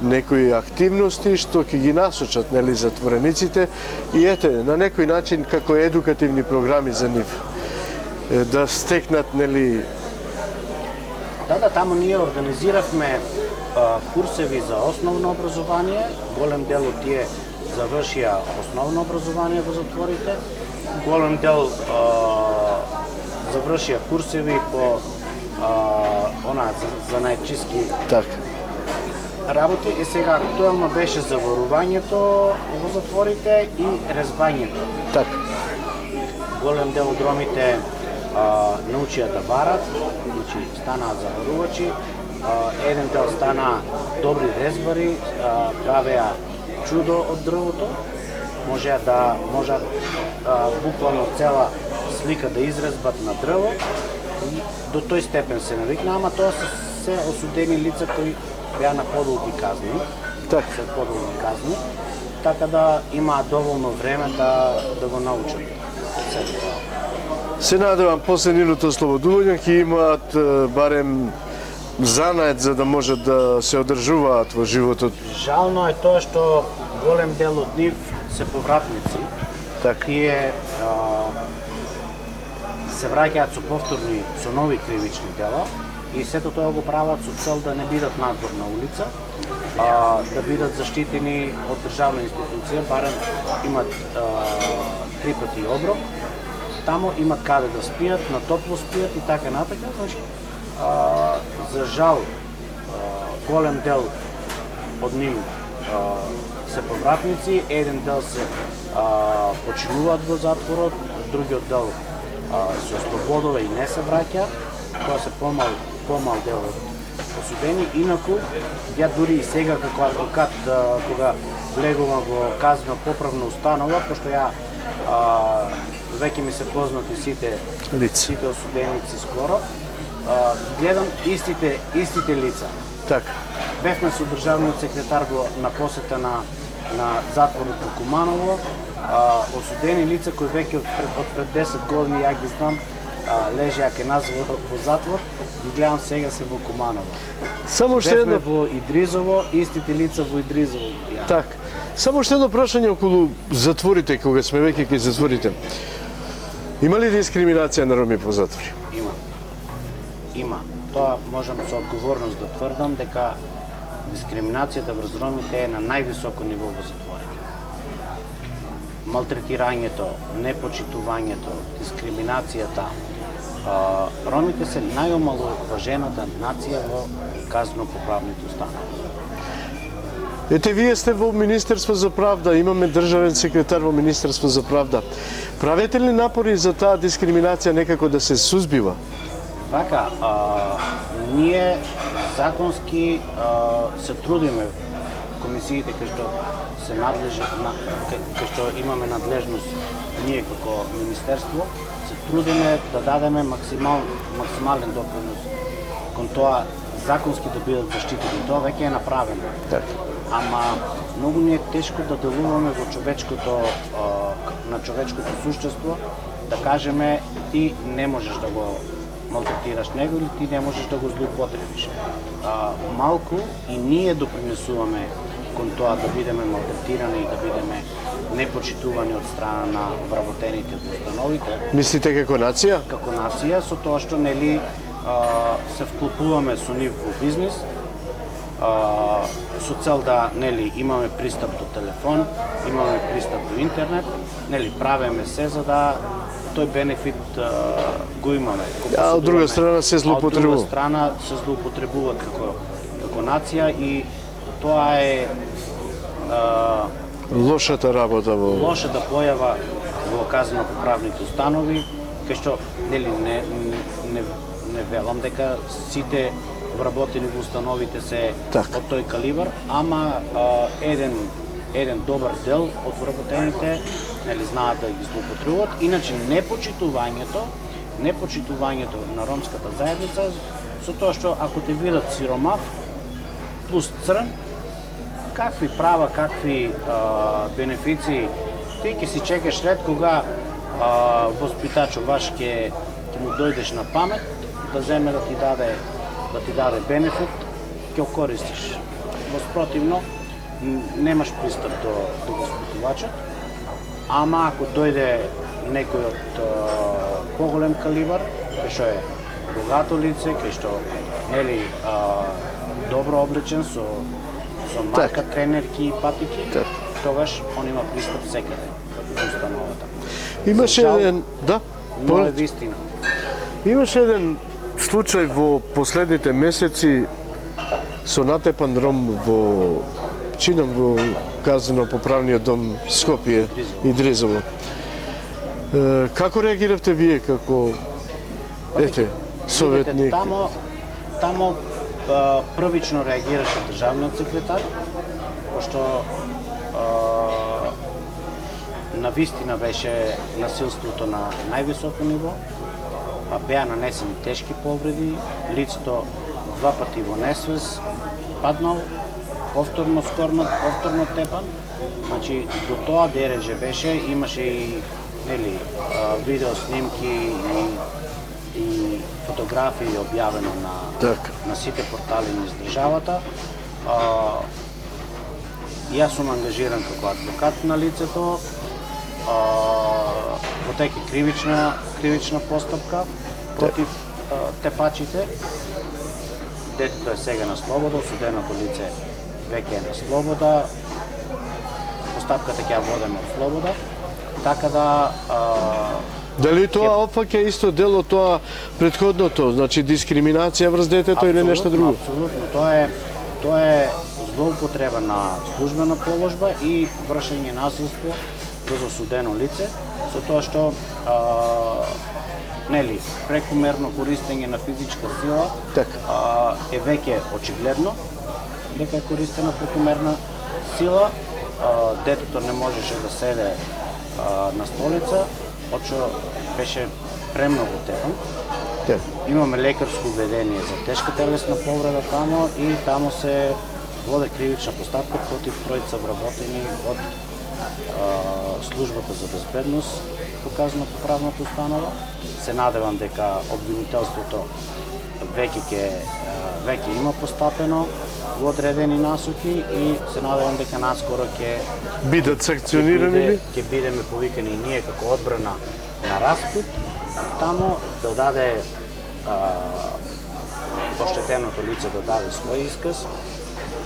некои активности што ќе ги насочат нели затворениците и ете на некој начин како едукативни програми за нив да стекнат нели? Да, таму ние организиравме курсеви за основно образование, голем дел од тие завршија основно образование во затворите, голем дел завршија курсеви по за најчиски работи. И сега актуелно беше заварувањето во затворите и резбањето. Така. Голем дел од ромите научија да варат, значи станаа заварувачи, еден дел стана добри резбари, правеа чудо од дрвото, можеа буквално цела слика да изрезбат на дрво и до тој степен се навикна, ама тоа се осудени лица кои беа на подолги казни, така да имаат доволно време да го научат. Се надевам после нивното ослободување ќе имаат барем занает за да можат да се одржуваат во животот. Жално е тоа што голем дел од нив се повратници. Тие се враќаат со повторни, со нови кривични дела и сето тоа го прават со цел да не бидат надвор на улица, да бидат заштитени од државна институција, барем имат 3 пати оброк, тамо имат каде да спијат, на топло спијат и така натака. Значи, за жал, голем дел од нив се повратници, еден дел се починуваат во затворот, другиот дел се ослободува и не се враќа, тоа се помал дел од осудени. Инаку, ја дури и сега како адвокат, кога влегувам во казно-поправна установа, пошто ја веќе ми се познати сите осуденици скоро, гледам истите лица. Така. Бевме со државниот секретар на посета на затворот во Куманово, осудени лица кои веќе од пред 10 години, ја ги знам, лежеа кај нас во затвор, ги гледам сега се во Куманово. Бевме во Идризово, истите лица во Идризово. Така. Само уште едно прашање околу затворите, кога сме веќе кај затворите. Има ли дискриминација на роми по затвори? Има. Тоа можам со одговорност да тврдам дека дискриминацијата врз ромите е на највисоко ниво во затворите. Малтретирањето, непочитувањето, дискриминацијата. Ромите се најомаловажената нација во казно-поправните установи. Ете, вие сте во Министерство за правда, имаме државен секретар во Министерство за правда. Правите ли напори за таа дискриминација некако да се сузбива? Така, ние законски се трудиме комисиите кај што се кај што имаме надлежност ние како министерство, се трудиме да дадеме максимален допринос кон тоа законски да бидат заштитени. Тоа веќе е направено. ама многу ни е тешко да делуваме во човечкото, на човечкото суштество, да кажеме ти не можеш да го малтретираш него или ти не можеш да го злоупотребиш. Малку и ние допринесуваме кон тоа да бидеме малтретирани и да бидеме непочитувани од страна на вработените во установите. Мислите како нација? Како нација, со тоа што нели се вклопуваме со нив во бизнис, со цел да нели имаме пристап до телефон, имаме пристап до интернет, нели правиме се за да тој бенефит го имаме. А од друга страна се злоупотребува. Од друга страна се злоупотребува како нација и тоа е лошата работа во лошата појава во казнено-поправните установи, кај што нели не велам дека сите вработени во установите се така од тој калибар, ама еден добар дел од вработените нели знаат да ги злоупотребуваат. Иначе непочитувањето на ромската заедница со тоа што ако те видат сиромав плюс црн, какви права, какви бенефиции, ти ќе си чекаш ред кога воспитачо ваш ќе му дојдеш на памет да земе да ти даде бенефит, ќе го користиш. Воспротивно, немаш пристап до воспитувачот, ама ако дојде некој од поголем калибар, кај што е богато лице, кај што нели добро облечен со марка, тренерки и патики, тогаш он има пристап секаде во установата. Имаше еден, да, но е вистина. Имаше еден случај во последните месеци со натепан ром во чинам во казнено-поправниот дом Скопје и Дрезово. Како реагиравте вие како советник? Тамо првично реагираше државниот секретар, пошто навистина беше насилството на највисоко ниво, беа нанесени тешки повреди, лицето 2 пати во несвес, паднал, повторно скорнат, повторно тепан. Значи, до тоа дереже беше, имаше и нели, видео снимки и фотографии објавено на сите портали низ државата. Јас сум ангажиран како адвокат на лицето, во теке кривична постапка против тепачите. Детето е сега на слобода, осуденото лице веќе е на слобода, постапката ќе ја водиме од слобода, така да дали тоа опфаќа исто дел од тоа претходното, значи дискриминација врз детето или нешто друго? Апсолутно, тоа е злоупотреба на службена положба и вршење насилство врз осудено лице, со тоа што нели прекумерно користење на физичка сила е веќе очигледно дека е користена прекумерна сила. Детето не можеше да седе на столица, очо беше премногу тепан. Имаме лекарско уведение за тешка телесна повреда тамо и тамо се воде кривична постапка против тројца вработени од службата за безбедност по казнено-поправната установа. Се надевам дека обвинителството веќе има постапено во одредени насоки и се надевам дека наскоро ќе бидат санкционирани, ќе бидеме повикани и ние како одбрана на распит тамо да даде оштетеното лице да даде свој исказ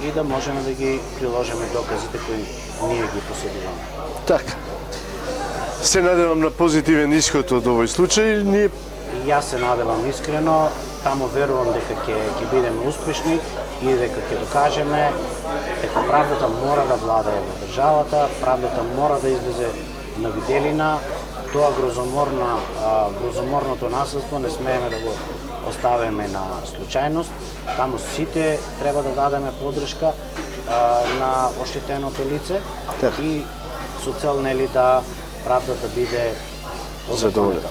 и да можеме да ги приложиме доказите кои ние ги поседуваме. Така. Се надевам на позитивен исход од овој случај. Ние И јас се надевам искрено, тамо верувам дека ќе бидеме успешни и дека ќе докажеме дека правдата мора да владае во државата, правдата мора да излезе на виделина. Тоа грозоморното насилство не смееме да го оставиме на случајност. Таму сите треба да дадеме подршка на оштетеното лице и со цел нели да правдата биде задоволена.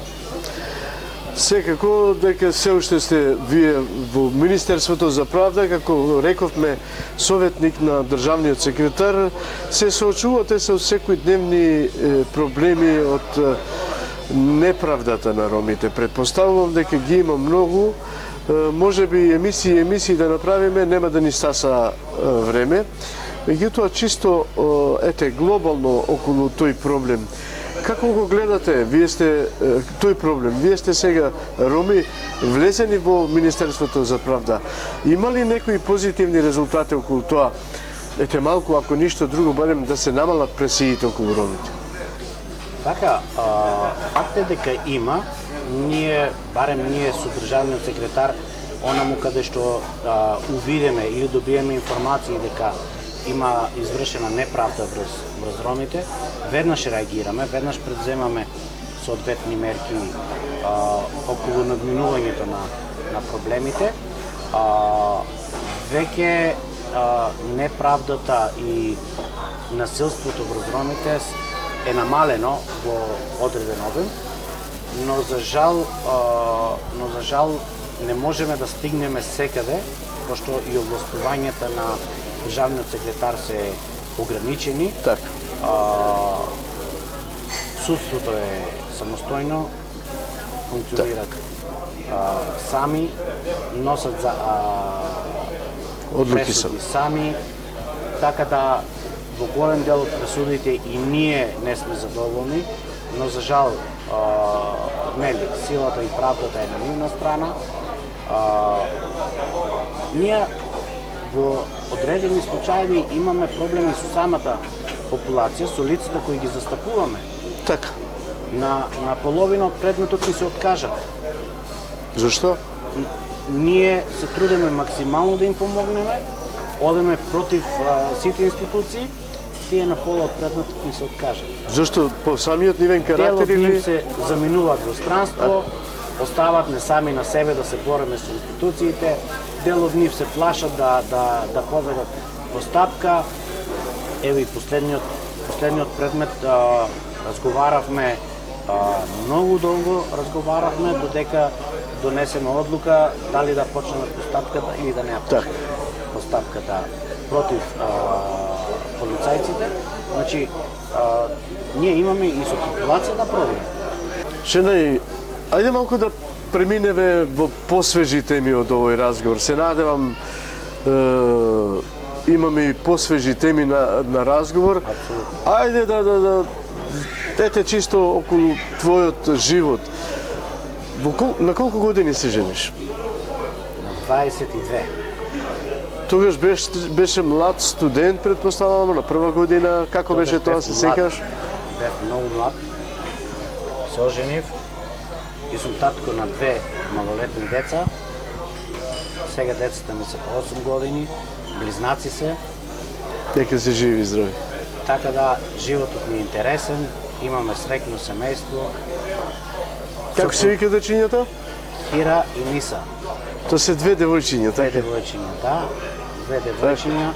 Секако дека се уште сте вие во Министерството за правда, како рековме, советник на државниот секретар, се соочувате со секојдневни проблеми од неправдата на ромите. Предпоставувам дека ги има многу, може би емисии да направиме, нема да ни стаса време. Меѓутоа, чисто глобално околу тој проблем, како го гледате, вие сте тој проблем, вие сте сега роми, влезени во Министерството за правда. Има ли некои позитивни резултати околу тоа? Малку, ако ништо друго, барем да се намалат пресиите околу ромите. Така, факт е дека има, барем ние со државниот секретар, онаму каде што увидеме или добиеме информации дека има извршена неправда врз ромите, веднаш реагираме, веднаш предземаме соодветни мерки околу надминувањето на проблемите. Веќе неправдата и насилството врз ромите е намалено во одреден обем, но за жал не можеме да стигнеме секаде, пошто и овластувањата на државниот секретар се ограничени. Так. Судството е самостојно, функционират сами, носат за пресуди сами, така да во голем дел од пресудите и ние не сме задоволни, но за жал силата и правдата е на нивна страна. Ние во одредени случаи имаме проблеми со самата популација, со лицата кои ги застапуваме. Така. На половина од предметот ни се откажат. Зашто? Ние се трудиме максимално да им помогнеме, одеме против сите институции, тие на пола од предметот ни се откажат. Зашто? По самиот нивен карактер или? Делот нив се заминуваат во странство, остават не сами на себе да се бореме со институциите, дел од нив се плашат да поведат постапка. Ево и последниот предмет разговаравме многу долго, додека донесеме одлука дали да почнеме постапката или да не ја почнеме постапката против полицајците. Значи, ние имаме и со популацијата проблем. Шенај, ајде малку да преминеме во посвежи теми од овој разговор. Се надевам имаме и посвежи теми на разговор. Ајде да ете чисто околу твојот живот. На колку години се жениш? На 22. Тогаш беше млад студент, предпоставувам, на прва година. Како беше тоа, се сеќаш? Бев многу млад. Се оженив и сум татко на 2 малолетни деца. Сега децата ми се по 8 години, близнаци се. Нека се живи и здрави. Така да, животот ми е интересен, имаме среќно семејство. Како се вика дечињата? Кира и Ниса. Тоа се 2 девојчиња, така? 2 девојчиња, да. 2 девојчиња.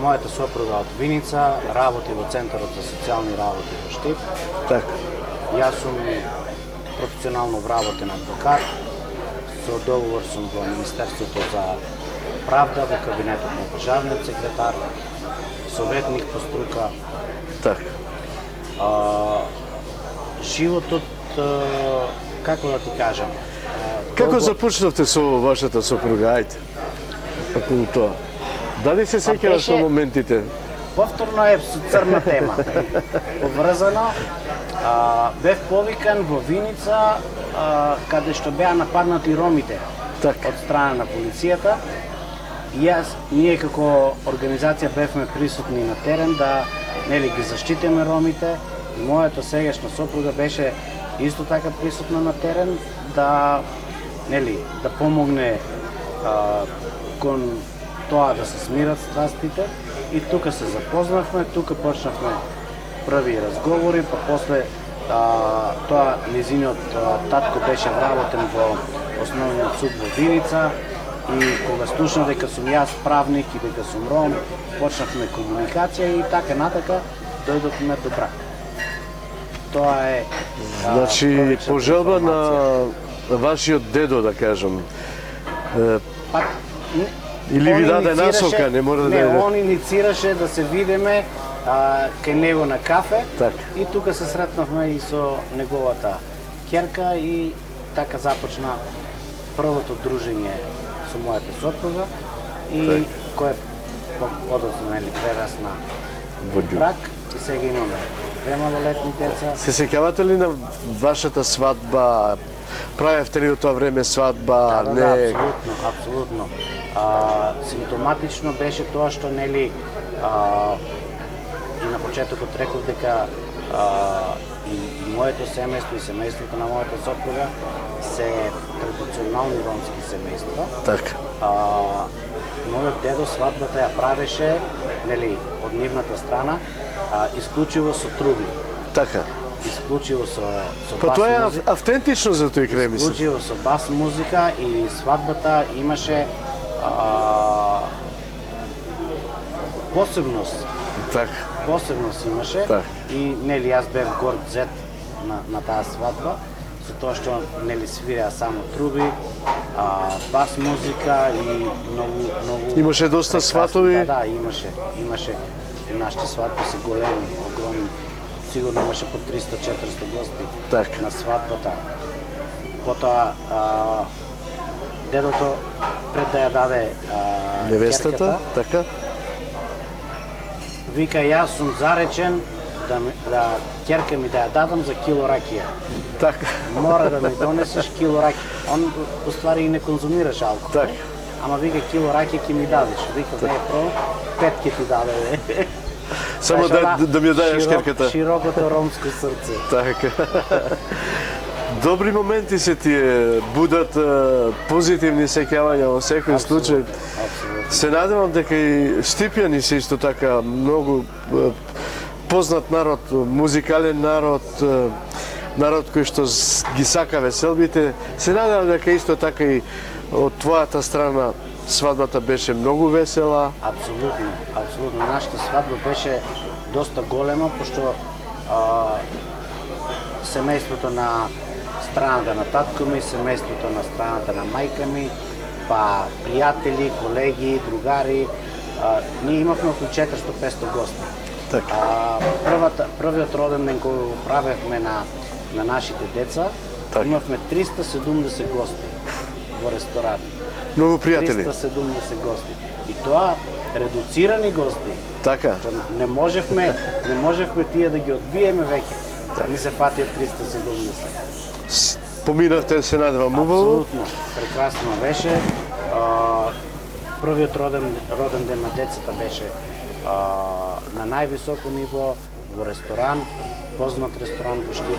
Мојата сопруга од Виница работи во Центарот за социјални работи во Штип. Така. Јас сум професионално вработен адвокат. Со договор сум во Министерството за правда, во кабинетот на државниот секретар, советник по струка. Така. Животот, како да ти кажам? Како започнавте со вашата сопруга? Ајде. Околу тоа. Дали се сеќаваш на моментите? Повторно е со црна тема. Поврзано, бев повикан во Виница, каде што беа нападнати ромите од страна на полицијата. И ние како организација бевме присутни на терен да ги заштитиме ромите. И мојата сегашна сопруга беше исто така присутна на терен да помогне кон тоа да се смират страстите. И тука се запознавме, тука почнавме први разговори, па после тоа незиниот татко беше вработен во основниот суд во Виница и кога слушна дека сум јас правник и дека сум ром, почнавме комуникација и така натака дојдовме до брак. Тоа е Значи, првичната по желба информација. на вашиот дедо, да кажам, Пак, или ви он даде иницираше- насока, не мора да Не, е... он иницираше да се видиме кај него на кафе Така. и тука се сретнавме и со неговата ќерка и така започна првото дружење со мојата сопруга и Така. кој подоцна нели прерасна Во ѓу. брак и сега имаме две малолетни деца. Се сеќавате ли на вашата свадба? Правевте ли од тоа време свадба? Да, не. апсолутно, апсолутно. Симптоматично беше тоа што нели и на почетокот реков дека и моето семејство и семејството на мојата сопруга се традиционални ромски семејства. Така. Мојот дедо свадбата ја правеше, нели, од нивната страна, исклучиво со труби, Така. исклучиво со Па бас тоа е музика. автентично за тој крај, мислам. Исклучиво со бас музика и свадбата имаше посебност. Така. Посебност имаше Так. и нели јас бев горд зет на таа свадба со тоа што нели свиреа само труби, бас музика и многу Имаше доста прекрасни. сватови. Да, имаше и нашите свадби се големи, огромни. Сигурно имаше по 300-400 гости Така. на свадбата. Потоа дедото пред да ја даде Невестата, ќерката, така. вика јас сум заречен да ќерка ми да ја дадам за кило ракија. Така. Мора да ми донесеш кило ракија. Он уствари и не конзумираше алкохол. Така. Ама вика кило ракија ќе ми дадеш. Вика не про 5 ќе ти даде. бе. Само Знаеш, да ми ја даеш ќерката. Широкото ромско срце. Така. Добри моменти се тие, будат позитивни сеќавања во секој случај. Апсолутно. Се надевам дека и Штипјани се исто така многу познат народ, музикален народ, народ кој што ги сака веселбите. Се надевам дека исто така и од твојата страна свадбата беше многу весела. Апсолутно, апсолутно. Нашата свадба беше доста голема, пошто семејството на страната на татко ми, семејството на страната на мајка ми, па пријатели, колеги, другари, ние имавме околу 400-500 гости. Така. Првиот роден ден кој го правевме на нашите деца, Така. имавме 370 гости во ресторан. Многу пријатели. 370 гости. И тоа редуцирани гости. Така. Не можевме тие да ги одбиеме веќе. Ни се фатија 370. Поминавте, се надевам, убаво. Апсолутно. Прекрасно беше. Првиот роден ден на децата беше на највисоко ниво во ресторан, познат ресторан во Штип,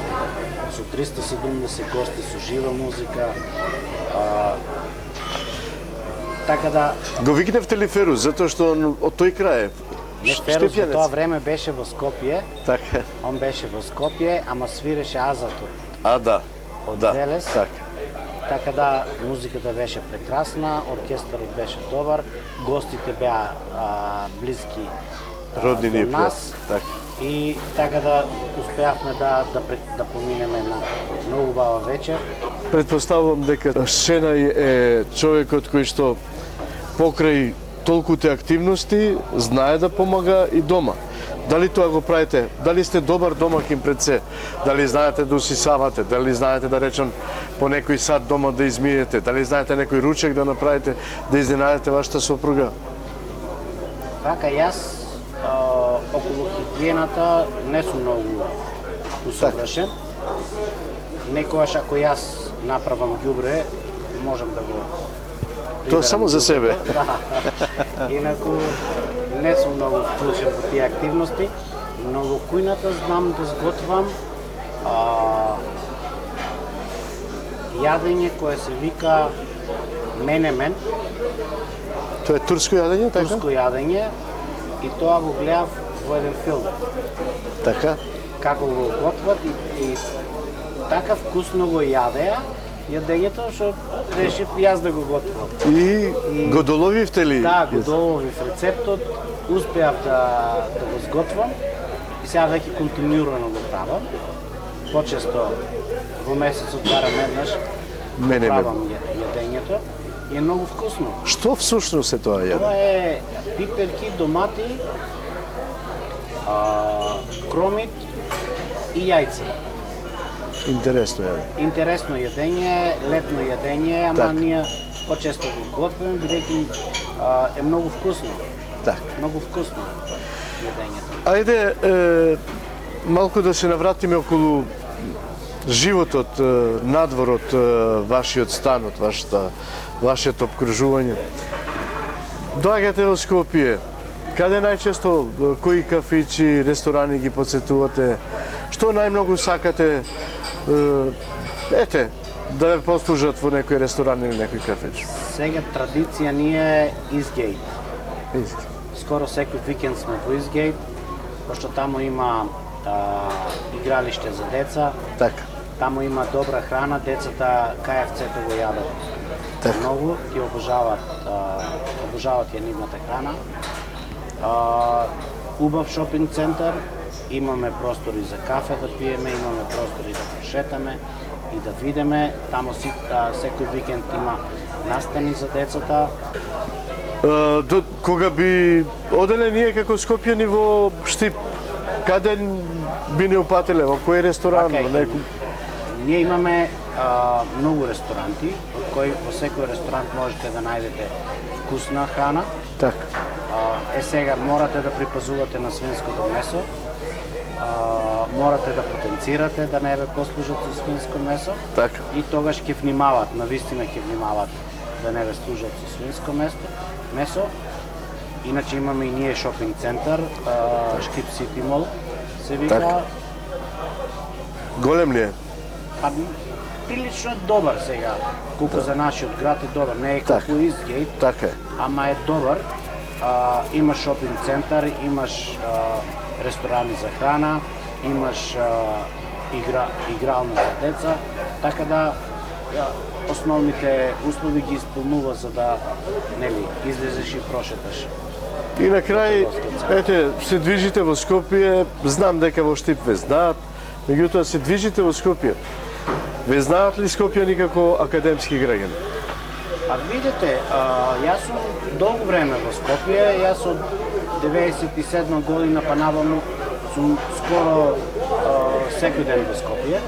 со 370 гости, со жива музика. Така да Го викневте ли Ферус, затоа што он од тој крај е? не Ферус во Штипјанец. тоа време беше во Скопје. Така. Он беше во Скопје, ама свиреше Азатур А, да. од Да. Велес. Така. Така да, музиката беше прекрасна, оркестарот беше добар, гостите беа блиски Роднини до нас. Така. И така да успеавме да поминеме на многу убава вечер. Предпоставувам дека Шенај е човекот кој што покрај толкуте активности знае да помага и дома. Дали тоа го правите? Дали сте добар домакин пред се? Дали знаете да усисавате? Дали знаете да речем по некој сат дома да измиете? Дали знаете некој ручек да направите да изненадите вашата сопруга? Така, јас околу хигиената не сум многу усовршен. Некојаш ако јас направам ѓубре, можам да го Тоа само за себе. Да. Инаку не сум многу вклучен во тие активности, но во кујната знам да сготвам јадење кое се вика менемен, Тоа е турско јадење, така? турско јадење, и тоа го гледав во еден филм. Така? Како го готват и така вкусно го јадеа јадењето, што решив јас да го готвам. И го доловивте ли? Да, го доловив рецептот, успеав да го сготвам и сега веќе континуирано го правам. почесто во месецот барам еднаш Мене правам јадењето и е многу вкусно. Што всушност е тоа јадење? Тоа е пиперки, домати, кромит и јајца. Интересно јадење. Интересно јадење, летно јадење, ама Так. ние почесто го готвиме, бидејќи е многу вкусно. Така. Многу вкусно јадењето. Ајде, малку да се навратиме околу животот надвор од вашиот стан, од вашето обкружување. Доаѓате во Скопје, каде најчесто, кои кафичи, ресторани ги посетувате, што најмногу сакате, да ве послужат во некој ресторан или некој кафич? Сега традиција ни е Изгейт. Скоро секој викенд сме во Изгейт, пошто таму има игралиште за деца, Така. таму има добра храна, децата КФЦ-то го јадат Така. многу, ти обожават ја нивната храна. Убав шопинг центар, имаме простори за кафе да пиеме, имаме простори да прошетаме и да видиме. Таму секој викенд има настани за децата. Кога би оделе ние како Скопјани во Штип, каде би не упателе, во кој ресторан, во некој? Ние имаме многу ресторанти, во секој ресторант можете да најдете вкусна храна. Така. Сега морате да припазувате на свинското месо, морате да потенцирате да не ве послужат со свинско месо. Така. И тогаш ќе внимават, навистина ќе внимават да не ве служат со свинско месо. Иначе имаме и ние шопинг центар, Штип Сити Мол се вика. Така. Голем ли е? Прилично добар сега, колку за нашиот град е добар, не е колку Изгейт, Така е. ама е добар. Имаш шопинг центар, имаш ресторани за храна, имаш игрална за деца, така да основните услови ги исполнува за да излезеш и прошеташ. И на крај, се движите во Скопје, знам дека во Штип ве знаат, меѓутоа се движите во Скопје. Ве знаат ли Скопјани како академски граѓани? Видите, јас сум долго време во Скопје, јас од 97 година па наваму сум скоро секој ден во Скопје,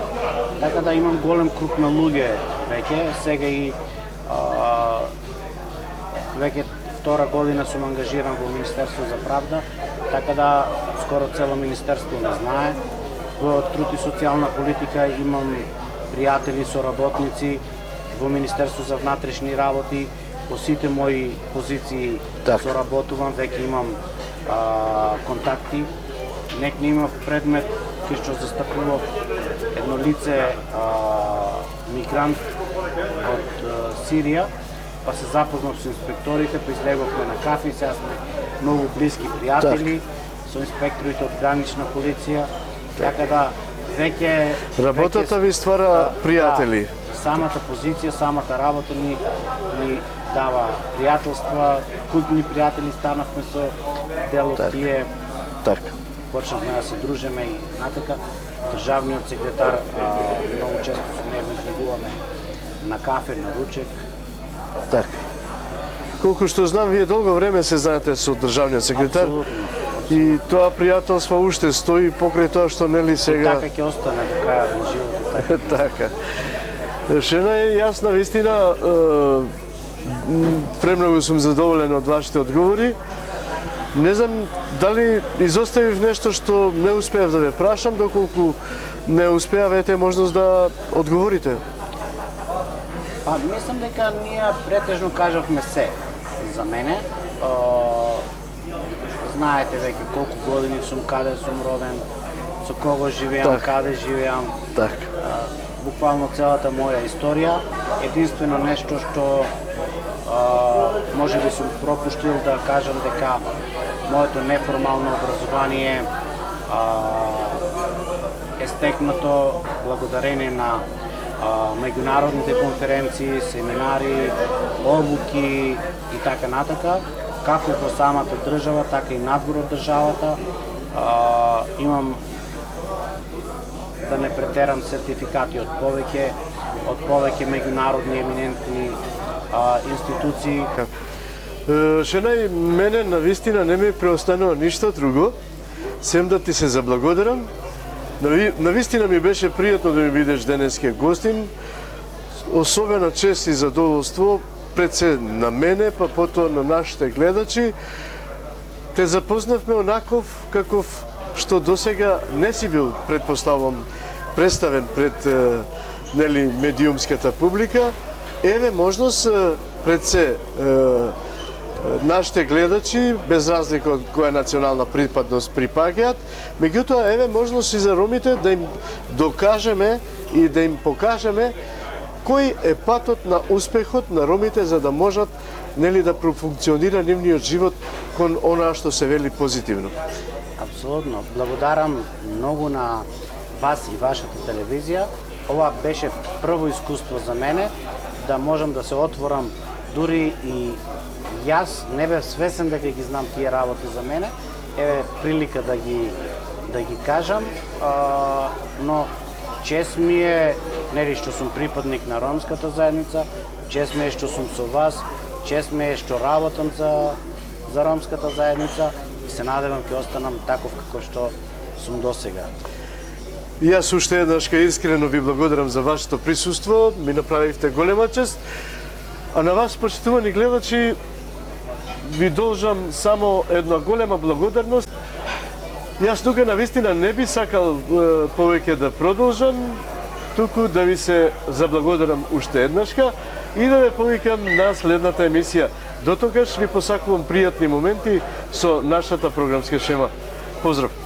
така да имам голем круг на луѓе веќе, сега и веќе втора година сум ангажиран во Министерство за правда, така да скоро цело министерство не знае. Во труд и социјална политика имам пријатели, соработници, во Министерство за внатрешни работи, по сите мои позиции соработувам, веќе имам контакти. Некне имав предмет кај што застапував едно лице мигрант од Сирија, па се запознав со инспекторите, па излеговме на кафе, сега сме многу блиски пријатели со инспекторите од гранична полиција, така да веќе Работата ви ствара пријатели. Самата позиција, самата работа ни дава пријателства, култни пријатели станавме со дел од тие. Така. Почнавме да се дружиме и натака. Државниот секретар многу често со него излегуваме на кафе, на ручек. Така. Колку што знам, вие долго време се знаете со државниот секретар. Апсолутно. И тоа пријателство уште стои покрај тоа што нели сега. Така ќе остане до крајот на животот. Така. Шена е јасна вистина, премногу сум задоволен од вашите одговори. Не знам дали изоставив нешто што не успеав да ве прашам, доколку не успеавте можност да одговорите. Мислам дека ние претежно кажавме се за мене. Знаете веќе колку години сум, каде сум роден, со кого живеам, каде живеам. Така. Буквално целата моја историја. Единствено нешто што може би сум пропуштил да кажам дека моето неформално образование е стекнато благодарение на меѓународните конференции, семинари, обуки и така натака, како во самата држава, така и надвор од државата. Имам да не претерам сертификати од повеќе меѓународни еминентни институции. Шенај, мене навистина не ми преостанува ништо друго, сем да ти се заблагодарам. Навистина ми беше пријатно да ми бидеш денеска гостин. Особена чест и задоволство пред се на мене, па потоа на нашите гледачи. Те запознавме онаков каков што досега не си бил, предпоставам, представен пред медиумската публика. Еве можност пред се нашите гледачи, без разлика од која национална припадност припаѓаат, меѓутоа еве можност и за ромите да им докажеме и да им покажеме кој е патот на успехот на ромите за да можат да профункционира нивниот живот кон онаа што се вели позитивно. Апсолутно. Благодарам многу на вас и вашата телевизија. Ова беше прво искуство за мене, да можам да се отворам, дури и јас не бев свесен дека ги знам тие работи за мене. Еве прилика да ги кажам, но чест ми е што сум припадник на ромската заедница, чест ми е што сум со вас, чест ми е што работам за ромската заедница и се надевам ќе останам таков како што сум досега. И јас уште еднашка искрено ви благодарам за вашето присуство, ми направивте голема чест. А на вас, почитувани гледачи, ви должам само една голема благодарност. Јас тука навистина не би сакал повеќе да продолжам, туку да ви се заблагодарам уште еднашка и да ве повикам на следната емисија. Дотогаш ви посакувам пријатни моменти со нашата програмска шема. Поздрав!